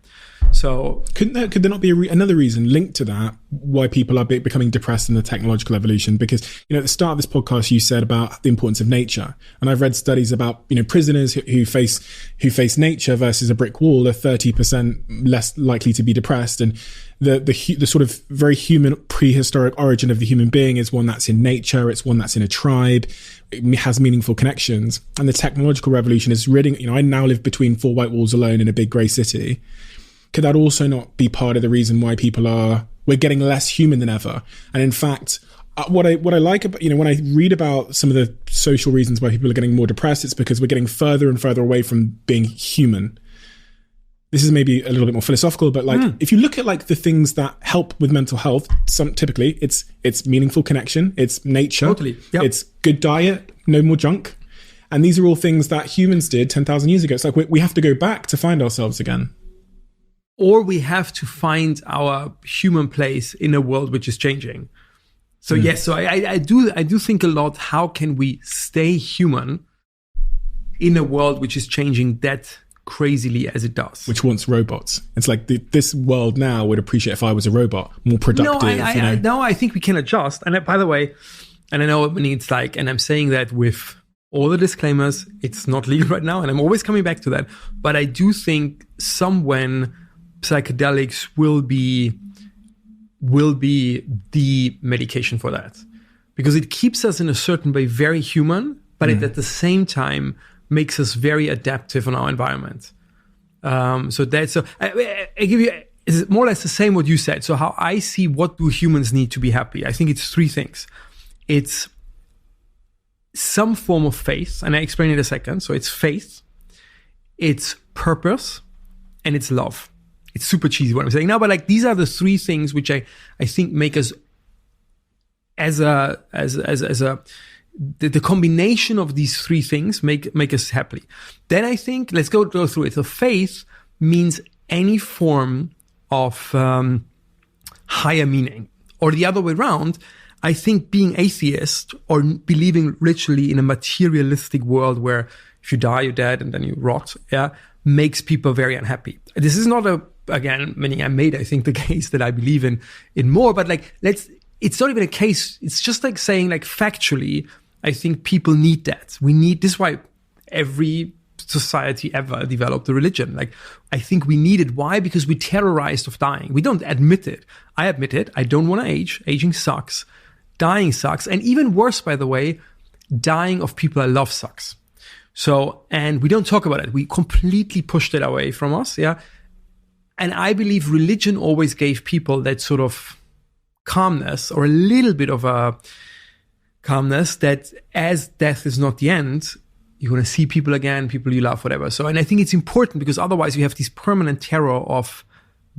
So could there not be another reason linked to that why people are becoming depressed in the technological evolution? Because, at the start of this podcast, you said about the importance of nature, and I've read studies about, prisoners who face nature versus a brick wall are 30% less likely to be depressed. And the sort of very human prehistoric origin of the human being is one that's in nature. It's one that's in a tribe. It has meaningful connections. And the technological revolution is ridding, I now live between 4 white walls alone in a big grey city. Could that also not be part of the reason why we're getting less human than ever? And in fact, what I like about, when I read about some of the social reasons why people are getting more depressed, it's because we're getting further and further away from being human. This is maybe a little bit more philosophical, but if you look at like the things that help with mental health, typically it's meaningful connection, it's nature, totally. Yep. It's good diet, no more junk. And these are all things that humans did 10,000 years ago. It's like we have to go back to find ourselves again. Or we have to find our human place in a world which is changing. So yes, so I do think a lot, how can we stay human in a world which is changing that crazily as it does? Which wants robots. It's like this world now would appreciate if I was a robot, more productive. No, I think we can adjust. And by the way, and I know it's like, and I'm saying that with all the disclaimers, it's not legal right now, and I'm always coming back to that. But I do think when psychedelics will be the medication for that, because it keeps us in a certain way very human, but it at the same time makes us very adaptive in our environment. So that's I give you is more or less the same what you said. So how I see, what do humans need to be happy? I think it's 3 things. It's some form of faith, and I explain it in a second. So it's faith, it's purpose, and it's love. It's super cheesy what I'm saying now, but like these are the 3 things which I think make us the combination of these 3 things make us happy. Then I think let's go through it. So faith means any form of higher meaning, or the other way around. I think being atheist or believing literally in a materialistic world where if you die, you're dead and then you rot, makes people very unhappy. This is not meaning I made, I think, the case that I believe in more, but like, it's not even a case. It's just like saying, like, factually, I think people need that. This is why every society ever developed a religion. Like, I think we need it. Why? Because we're terrorized of dying. We don't admit it. I admit it. I don't want to age. Aging sucks. Dying sucks. And even worse, by the way, dying of people I love sucks. So, and we don't talk about it. We completely pushed it away from us. Yeah. And I believe religion always gave people that sort of calmness, or a little bit of a calmness, that as death is not the end, you're going to see people again, people you love, whatever. So, and I think it's important, because otherwise you have this permanent terror of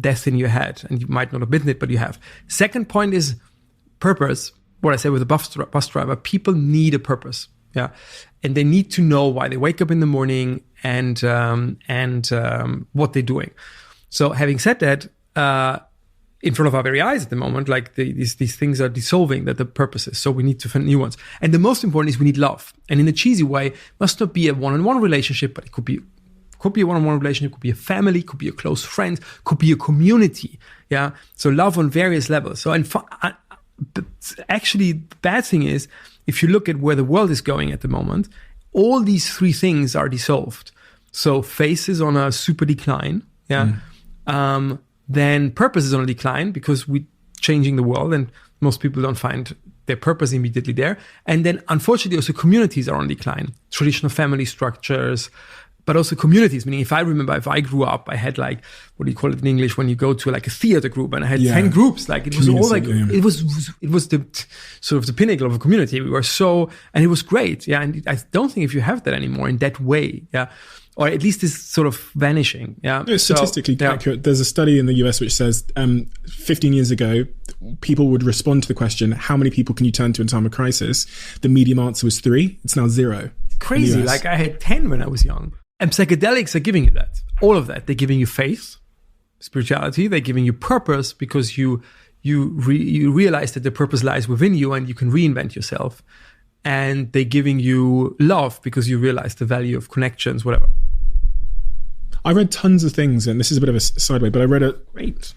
death in your head, and you might not admit it, but you have. Second point is purpose. What I said with the bus driver, people need a purpose. Yeah. And they need to know why they wake up in the morning and what they're doing. So having said that, in front of our very eyes at the moment, like these things are dissolving, that the purposes. So we need to find new ones. And the most important is we need love. And in a cheesy way, it must not be a one-on-one relationship, but it could be a one-on-one relationship, could be a family, could be a close friend, could be a community. Yeah. So love on various levels. So, but actually, the bad thing is, if you look at where the world is going at the moment, all these three things are dissolved. So faith is on a super decline. Yeah. Then purpose is on a decline, because we're changing the world and most people don't find their purpose immediately there. And then unfortunately also communities are on decline. Traditional family structures, but also communities. Meaning, if I grew up, I had like, what do you call it in English, when you go to like a theater group, and I had 10 groups. Like, it was all like, it was the sort of the pinnacle of a community. We were and it was great. Yeah. And I don't think if you have that anymore in that way. Yeah. Or at least it's sort of vanishing. Yeah. It's statistically accurate. There's a study in the US which says 15 years ago, people would respond to the question, how many people can you turn to in time of crisis? The medium answer was 3. It's now 0. Crazy. Like, I had 10 when I was young. And psychedelics are giving you that. All of that. They're giving you faith, spirituality. They're giving you purpose, because you realize that the purpose lies within you and you can reinvent yourself. And they're giving you love, because you realize the value of connections, whatever. I read tons of things, and this is a bit of a sideway, but I read Great.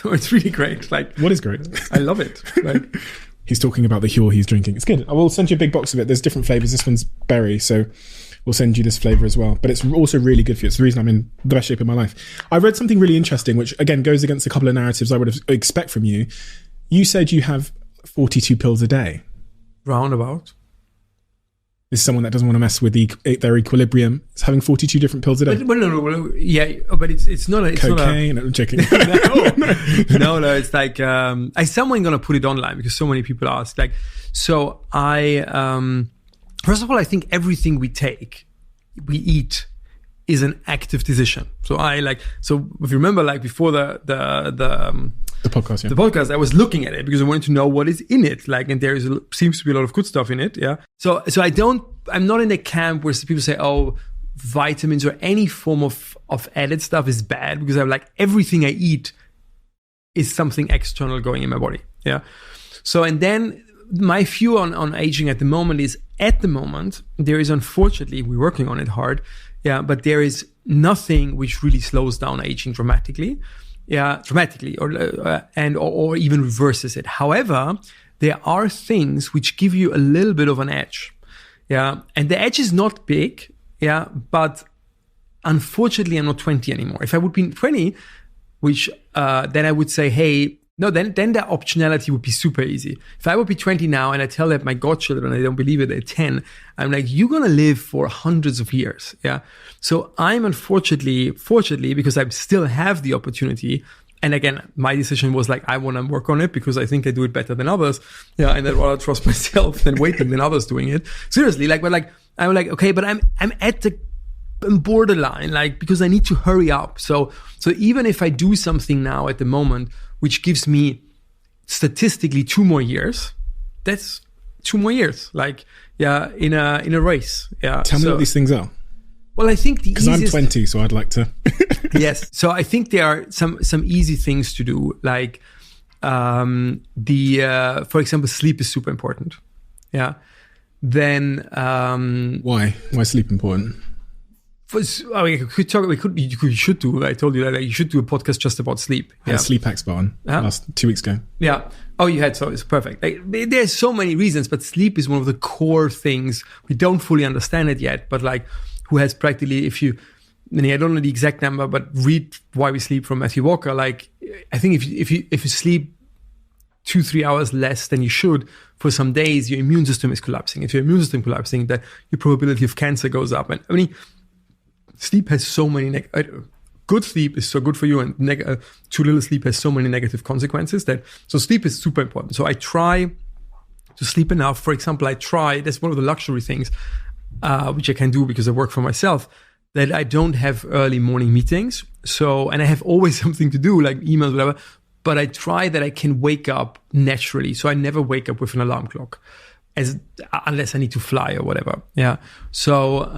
No, it's really great. Like, what is great? I love it. Like, he's talking about the Huel he's drinking. It's good. I will send you a big box of it. There's different flavors. This one's berry, so we'll send you this flavor as well. But it's also really good for you. It's the reason I'm in the best shape of my life. I read something really interesting, which again goes against a couple of narratives I would expect from you. You said you have 42 pills a day. Roundabout. Is someone that doesn't want to mess with their equilibrium is having 42 different pills a day. But no. Yeah, but it's not a cocaine. I'm checking. No. It's like someone gonna put it online, because so many people ask. Like, so first of all, I think everything we eat is an active decision. So if you remember, like before the podcast, the podcast, I was looking at it because I wanted to know what is in it. Like, and there seems to be a lot of good stuff in it. Yeah. So I'm not in the camp where people say, oh, vitamins or any form of added stuff is bad, because I'm like, everything I eat is something external going in my body. Yeah. So, and then my view on aging at the moment is, there is, unfortunately, we're working on it hard. Yeah. But there is nothing which really slows down aging dramatically. Yeah, or even reverses it. However, there are things which give you a little bit of an edge. Yeah, and the edge is not big. Yeah, but unfortunately, I'm not 20 anymore. If I would be 20, which then I would say, hey, no, then the optionality would be super easy. If I would be 20 now and I tell that my godchildren, they don't believe it, they're 10, I'm like, you're going to live for hundreds of years. Yeah. So I'm fortunately, because I still have the opportunity. And again, my decision was like, I want to work on it because I think I do it better than others. Yeah. And I'd rather trust myself than waiting than others doing it. Seriously. I'm like, okay, but I'm at the borderline, like, because I need to hurry up. So even if I do something now at the moment, which gives me statistically 2 more years, that's 2 more years. Like, yeah, in a race. Yeah. Tell me what these things are. Well, I think because I'm 20, so I'd like to. Yes. So I think there are some easy things to do. Like, for example, sleep is super important. Yeah. Then, why is sleep important? You should do. I told you that you should do a podcast just about sleep. I had a sleep expert on last 2 weeks ago. Yeah. Oh, you had, so it's perfect. Like, there's so many reasons, but sleep is one of the core things. We don't fully understand it yet, but like who has practically, I don't know the exact number, but read Why We Sleep from Matthew Walker. Like, I think if you sleep 2-3 hours less than you should for some days, your immune system is collapsing. If your immune system collapsing, then your probability of cancer goes up. And I mean, sleep has so many good sleep is so good for you, and too little sleep has so many negative consequences so sleep is super important. So I try to sleep enough. For example, that's one of the luxury things, which I can do because I work for myself, that I don't have early morning meetings. So, and I have always something to do, like emails, whatever, but I try that I can wake up naturally. So I never wake up with an alarm clock unless I need to fly or whatever. Yeah. So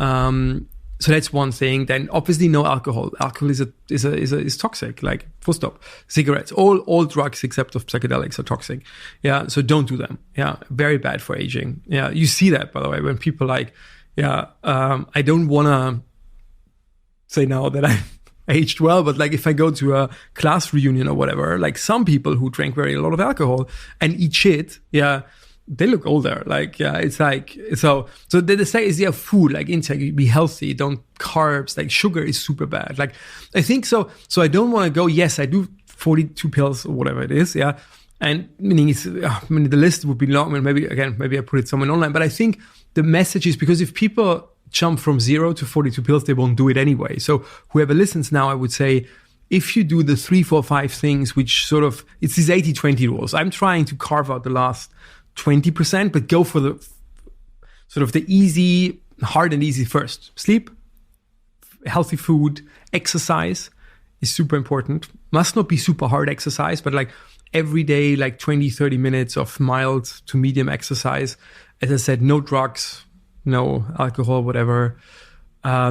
that's one thing. Then obviously no alcohol. Alcohol is toxic, like full stop. Cigarettes, all drugs except of psychedelics are toxic. Yeah. So don't do them. Yeah. Very bad for aging. Yeah. You see that, by the way, when people I don't want to say now that I aged well, but like if I go to a class reunion or whatever, like some people who drank a lot of alcohol and eat shit, yeah, they look older. Like, yeah, it's like, so they say is, yeah, food, like intake, be healthy, don't carbs, like sugar is super bad. Like, I think so I don't want to go, yes, I do 42 pills or whatever it is. Yeah. And meaning the list would be long, and maybe I put it somewhere online, but I think the message is, because if people jump from 0 to 42 pills, they won't do it anyway. So whoever listens now, I would say, if you do the 3, 4, 5 things, which sort of, it's these 80-20 rules. I'm trying to carve out the last 20%, but go for the sort of the easy, hard and easy first. Sleep, healthy food, exercise is super important. Must not be super hard exercise, but like every day, like 20, 30 minutes of mild to medium exercise. As I said, no drugs, no alcohol, whatever.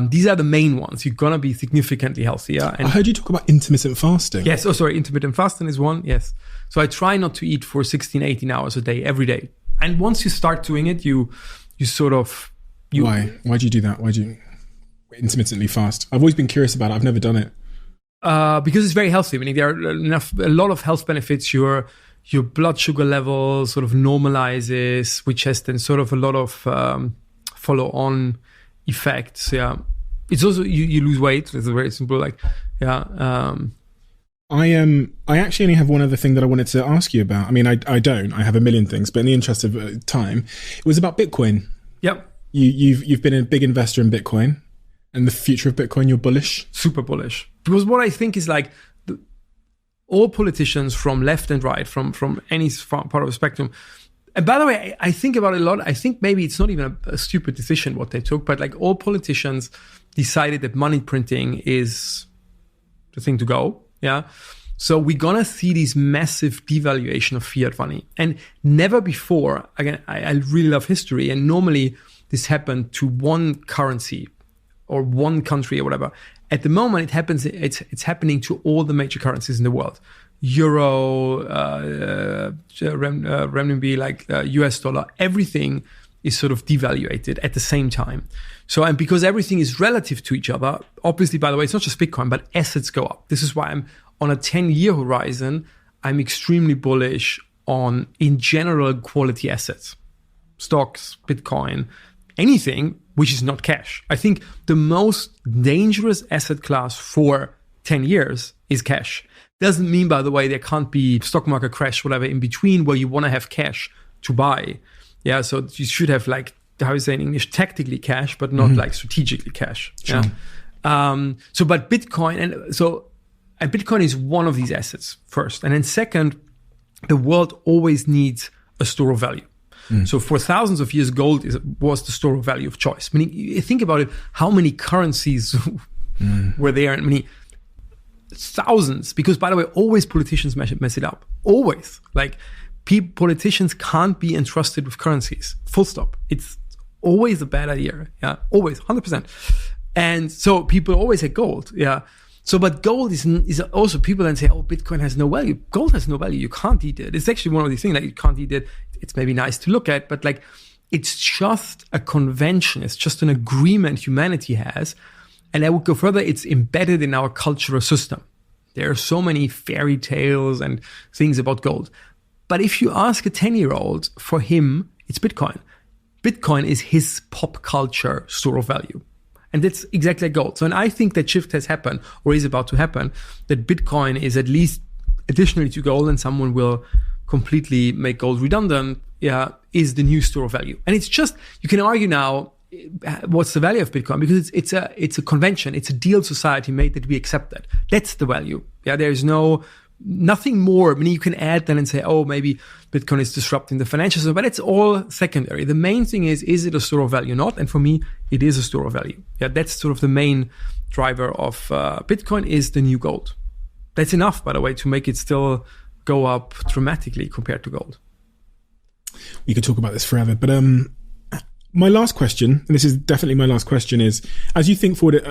These are the main ones. You're going to be significantly healthier. And I heard you talk about intermittent fasting. Yes. Oh, sorry. Intermittent fasting is one. Yes. So I try not to eat for 16, 18 hours a day, every day. And once you start doing it, you sort of... Why? Why do you do that? Why do you intermittently fast? I've always been curious about it. I've never done it. Because it's very healthy. I mean, there are a lot of health benefits. Your blood sugar level sort of normalizes, which has then sort of a lot of follow-on effects. Yeah, it's also you lose weight. It's very simple. Like, yeah. I actually only have one other thing that I wanted to ask you about. I mean, I don't. I have a million things, but in the interest of time, it was about Bitcoin. Yep. You've been a big investor in Bitcoin, and the future of Bitcoin. You're bullish. Super bullish. Because what I think is like all politicians from left and right, from any part of the spectrum. And by the way, I think about it a lot. I think maybe it's not even a stupid decision what they took, but like all politicians decided that money printing is the thing to go. Yeah. So we're going to see this massive devaluation of fiat money. And never before, again, I really love history. And normally this happened to one currency or one country or whatever. At the moment, it's happening to all the major currencies in the world. Euro, renminbi, like US dollar, everything is sort of devaluated at the same time. So, and because everything is relative to each other, obviously, by the way, it's not just Bitcoin, but assets go up. This is why I'm on a 10-year horizon, I'm extremely bullish on, in general, quality assets, stocks, Bitcoin, anything which is not cash. I think the most dangerous asset class for 10 years is cash. Doesn't mean, by the way, there can't be stock market crash, whatever, in between where you want to have cash to buy. Yeah, so you should have, like, how you say in English, tactically cash, but not like strategically cash. Sure. Yeah. But Bitcoin, and Bitcoin is one of these assets first. And then second, the world always needs a store of value. So for thousands of years, gold was the store of value of choice. Meaning, you think about it, how many currencies were there? And many thousands. Because, by the way, always politicians mess it up. Always. Like, politicians can't be entrusted with currencies. Full stop. It's always a bad idea. Yeah, always, 100%. And so people always say gold. Yeah. So, but gold is also, people then say, oh, Bitcoin has no value. Gold has no value. You can't eat it. It's actually one of these things, like, you can't eat it. It's maybe nice to look at, but like, it's just a convention. It's just an agreement humanity has. And I would go further. It's embedded in our cultural system. There are so many fairy tales and things about gold. But if you ask a 10-year-old, for him, it's Bitcoin. Bitcoin is his pop culture store of value. And that's exactly a goal. So, and I think that shift has happened or is about to happen, that Bitcoin is at least additionally to gold, and someone will completely make gold redundant, is the new store of value. And it's just, you can argue now, what's the value of Bitcoin? Because it's a convention, it's a deal society made that we accept that. That's the value. Yeah, there is nothing more. I mean, you can add then and say, oh, maybe Bitcoin is disrupting the financial system, but it's all secondary. The main thing is it a store of value or not? And for me, it is a store of value. Yeah, that's sort of the main driver of Bitcoin is the new gold. That's enough, by the way, to make it still go up dramatically compared to gold. We could talk about this forever, but my last question, and this is definitely my last question, is as you think forward,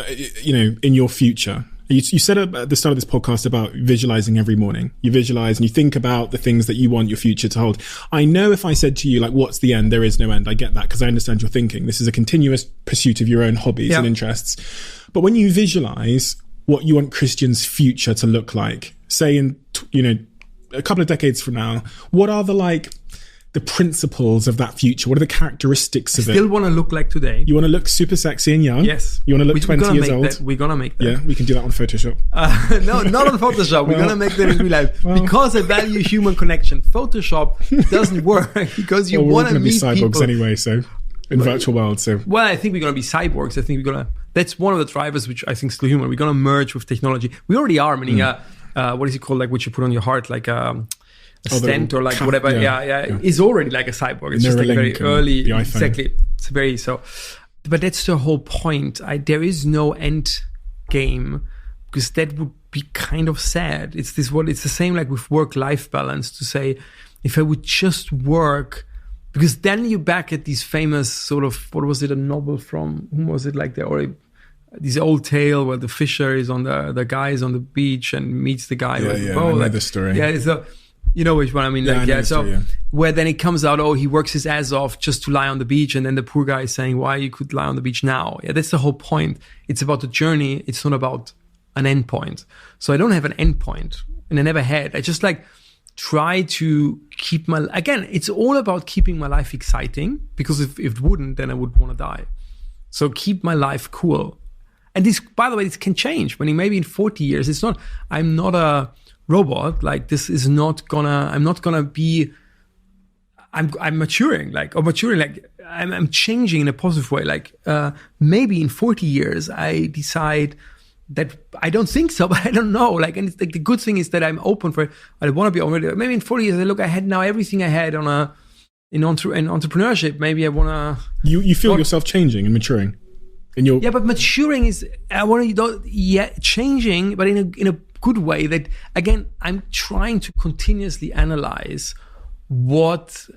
in your future, you said at the start of this podcast about visualizing every morning. You visualize and you think about the things that you want your future to hold. I know if I said to you, like, what's the end? There is no end. I get that because I understand your thinking. This is a continuous pursuit of your own hobbies and interests. But when you visualize what you want Christian's future to look like, say in, a couple of decades from now, what are the principles of that future? What are the characteristics of it? Still want to look like today. You want to look super sexy and young? Yes. You want to look 20 years old? We're going to make that. Yeah, we can do that on Photoshop. No, not on Photoshop. We're going to make that in real life. Because I value human connection. Photoshop doesn't work because you want to meet people. We're going to be cyborgs anyway, so in virtual world. So I think we're going to be cyborgs. I think that's one of the drivers which I think is still human. We're going to merge with technology. We already are. Meaning, what is it called? Like what you put on your heart, like a stent or like whatever. Is already like a cyborg. It's just like very early. Exactly. It's very so. But that's the whole point. There is no end game because that would be kind of sad. It's the same like with work-life balance to say, if I would just work, because then you're back at these famous sort of, what was it, a novel from, whom was it, like this old tale where the fisher is on the guy is on the beach and meets the guy with the bow. I know the story. Yeah, so you know which one I mean. Where then it comes out, he works his ass off just to lie on the beach, and then the poor guy is saying, why you could lie on the beach now? Yeah, that's the whole point. It's about the journey. It's not about an end point. So I don't have an end point, and I never had. I just try to keep it's all about keeping my life exciting, because if it wouldn't, then I would want to die. So keep my life cool. And this, by the way, this can change. Maybe in 40 years, I'm not a robot. Like this is not gonna, I'm maturing, I'm changing in a positive way. Maybe in 40 years, I decide that I don't think so, but I don't know. And it's the good thing is that I'm open for it. I want to be already. Maybe in 40 years, I had now everything I had in entrepreneurship. Maybe I want to. You feel yourself changing and maturing. But maturing is changing, but in a good way. That again, I'm trying to continuously analyze what.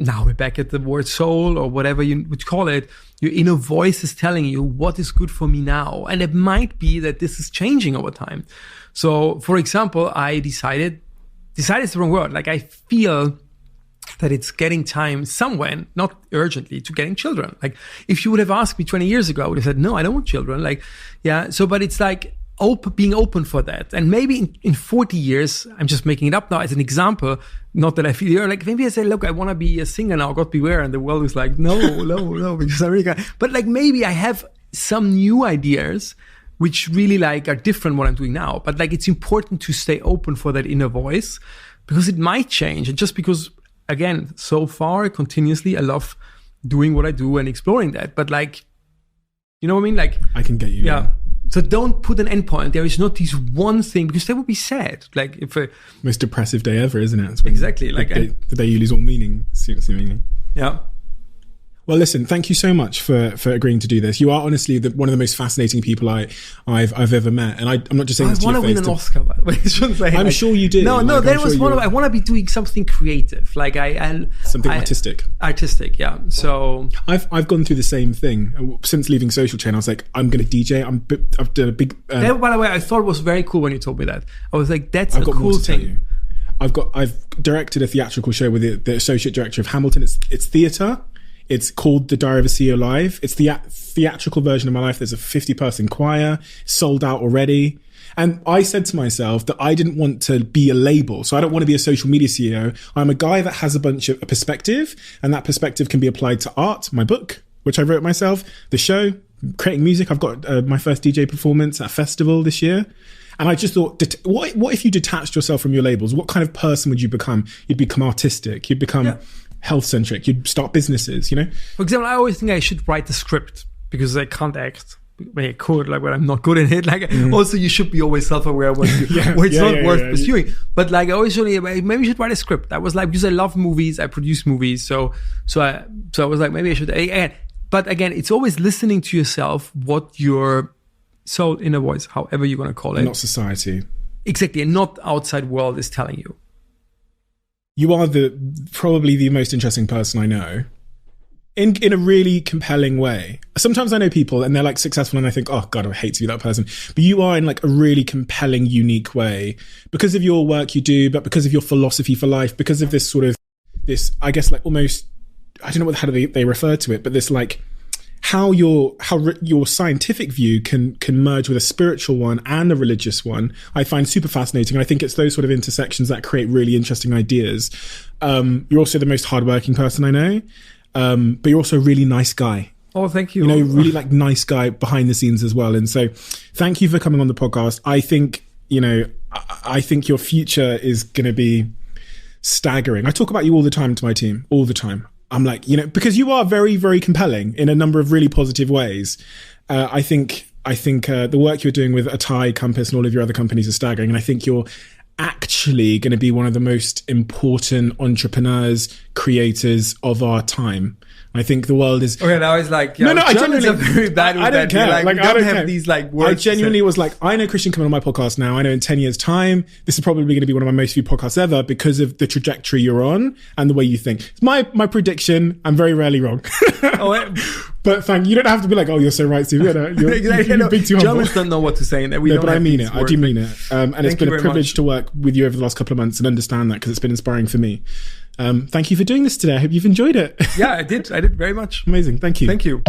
Now we're back at the word soul or whatever you would call it. Your inner voice is telling you what is good for me now. And it might be that this is changing over time. So, for example, I decided is the wrong word. I feel that it's getting time somewhere, not urgently, to getting children. If you would have asked me 20 years ago, I would have said, no, I don't want children. But it's being open for that. And maybe in 40 years, I'm just making it up now as an example, not that I feel here, maybe I say, look, I want to be a singer now, God beware. And the world is no, because I really can't. But maybe I have some new ideas which really are different what I'm doing now. But it's important to stay open for that inner voice, because it might change. And just because, again, so far, continuously, I love doing what I do and exploring that. But you know what I mean? I can get you. Yeah. So don't put an endpoint. There is not this one thing, because that would be sad. If most depressive day ever, isn't it? Exactly. The day you lose all meaning, seemingly. Yeah. Well, listen, thank you so much for agreeing to do this. You are honestly one of the most fascinating people I've ever met, and I'm not just saying this to your face. I want to win an Oscar, by the way. I'm sure you do. No, that was one of. I want to be doing something creative, something artistic. Artistic, yeah. So I've gone through the same thing since leaving Social Chain. I was like, I'm going to DJ. I've done a big. That, by the way, I thought it was very cool when you told me that. I was like, that's a cool thing. I've directed a theatrical show with the associate director of Hamilton. It's theatre. It's called The Diary of a CEO Live. It's the theatrical version of my life. There's a 50-person choir, sold out already. And I said to myself that I didn't want to be a label. So I don't want to be a social media CEO. I'm a guy that has a bunch of perspective, and that perspective can be applied to art, my book, which I wrote myself, the show, creating music. I've got my first DJ performance at a festival this year. And I just thought, what if you detached yourself from your labels? What kind of person would you become? You'd become artistic. You'd become health-centric. You'd start businesses, you know? For example, I always think I should write the script because I can't act. I could, like, when I'm not good in it. Like, also, you should be always self-aware when it's not worth pursuing. But like, I always really, maybe you should write a script. That was like, because I love movies, I produce movies. So I was like, maybe I should. But again, it's always listening to yourself, what your soul, inner voice, however you're going to call it. Not society. Exactly. And not outside world is telling you. You are probably the most interesting person I know. In a really compelling way. Sometimes I know people and they're like successful and I think, oh God, I hate to be that person. But you are in like a really compelling, unique way because of your work you do, but because of your philosophy for life, because of this, I guess, like almost, I don't know how they refer to it, but this like how your scientific view can merge with a spiritual one and a religious one, I find super fascinating. And I think it's those sort of intersections that create really interesting ideas. You're also the most hardworking person I know. But you're also a really nice guy. Oh, thank you. You know, really like nice guy behind the scenes as well. And so thank you for coming on the podcast. I think your future is going to be staggering. I talk about you all the time to my team, all the time. I'm like, because you are very, very compelling in a number of really positive ways. I think the work you're doing with Atai, Compass and all of your other companies is staggering. And I think you're actually going to be one of the most important entrepreneurs, creators of our time. I think the world is... Okay, now it's like... No, I genuinely... are very bad with I don't care. Like, we don't have these like words. I genuinely was like, I know Christian coming on my podcast now. I know in 10 years' time, this is probably going to be one of my most viewed podcasts ever because of the trajectory you're on and the way you think. It's my prediction. I'm very rarely wrong. But thank you. You don't have to be like, oh, you're so right, Steve. You're big too humble. Germans don't know what to say. But I mean it. I do mean it. And it's been a privilege to work with you over the last couple of months and understand that because it's been inspiring for me. Thank you for doing this today. I hope you've enjoyed it. Yeah, I did very much. Amazing. Thank you. Thank you.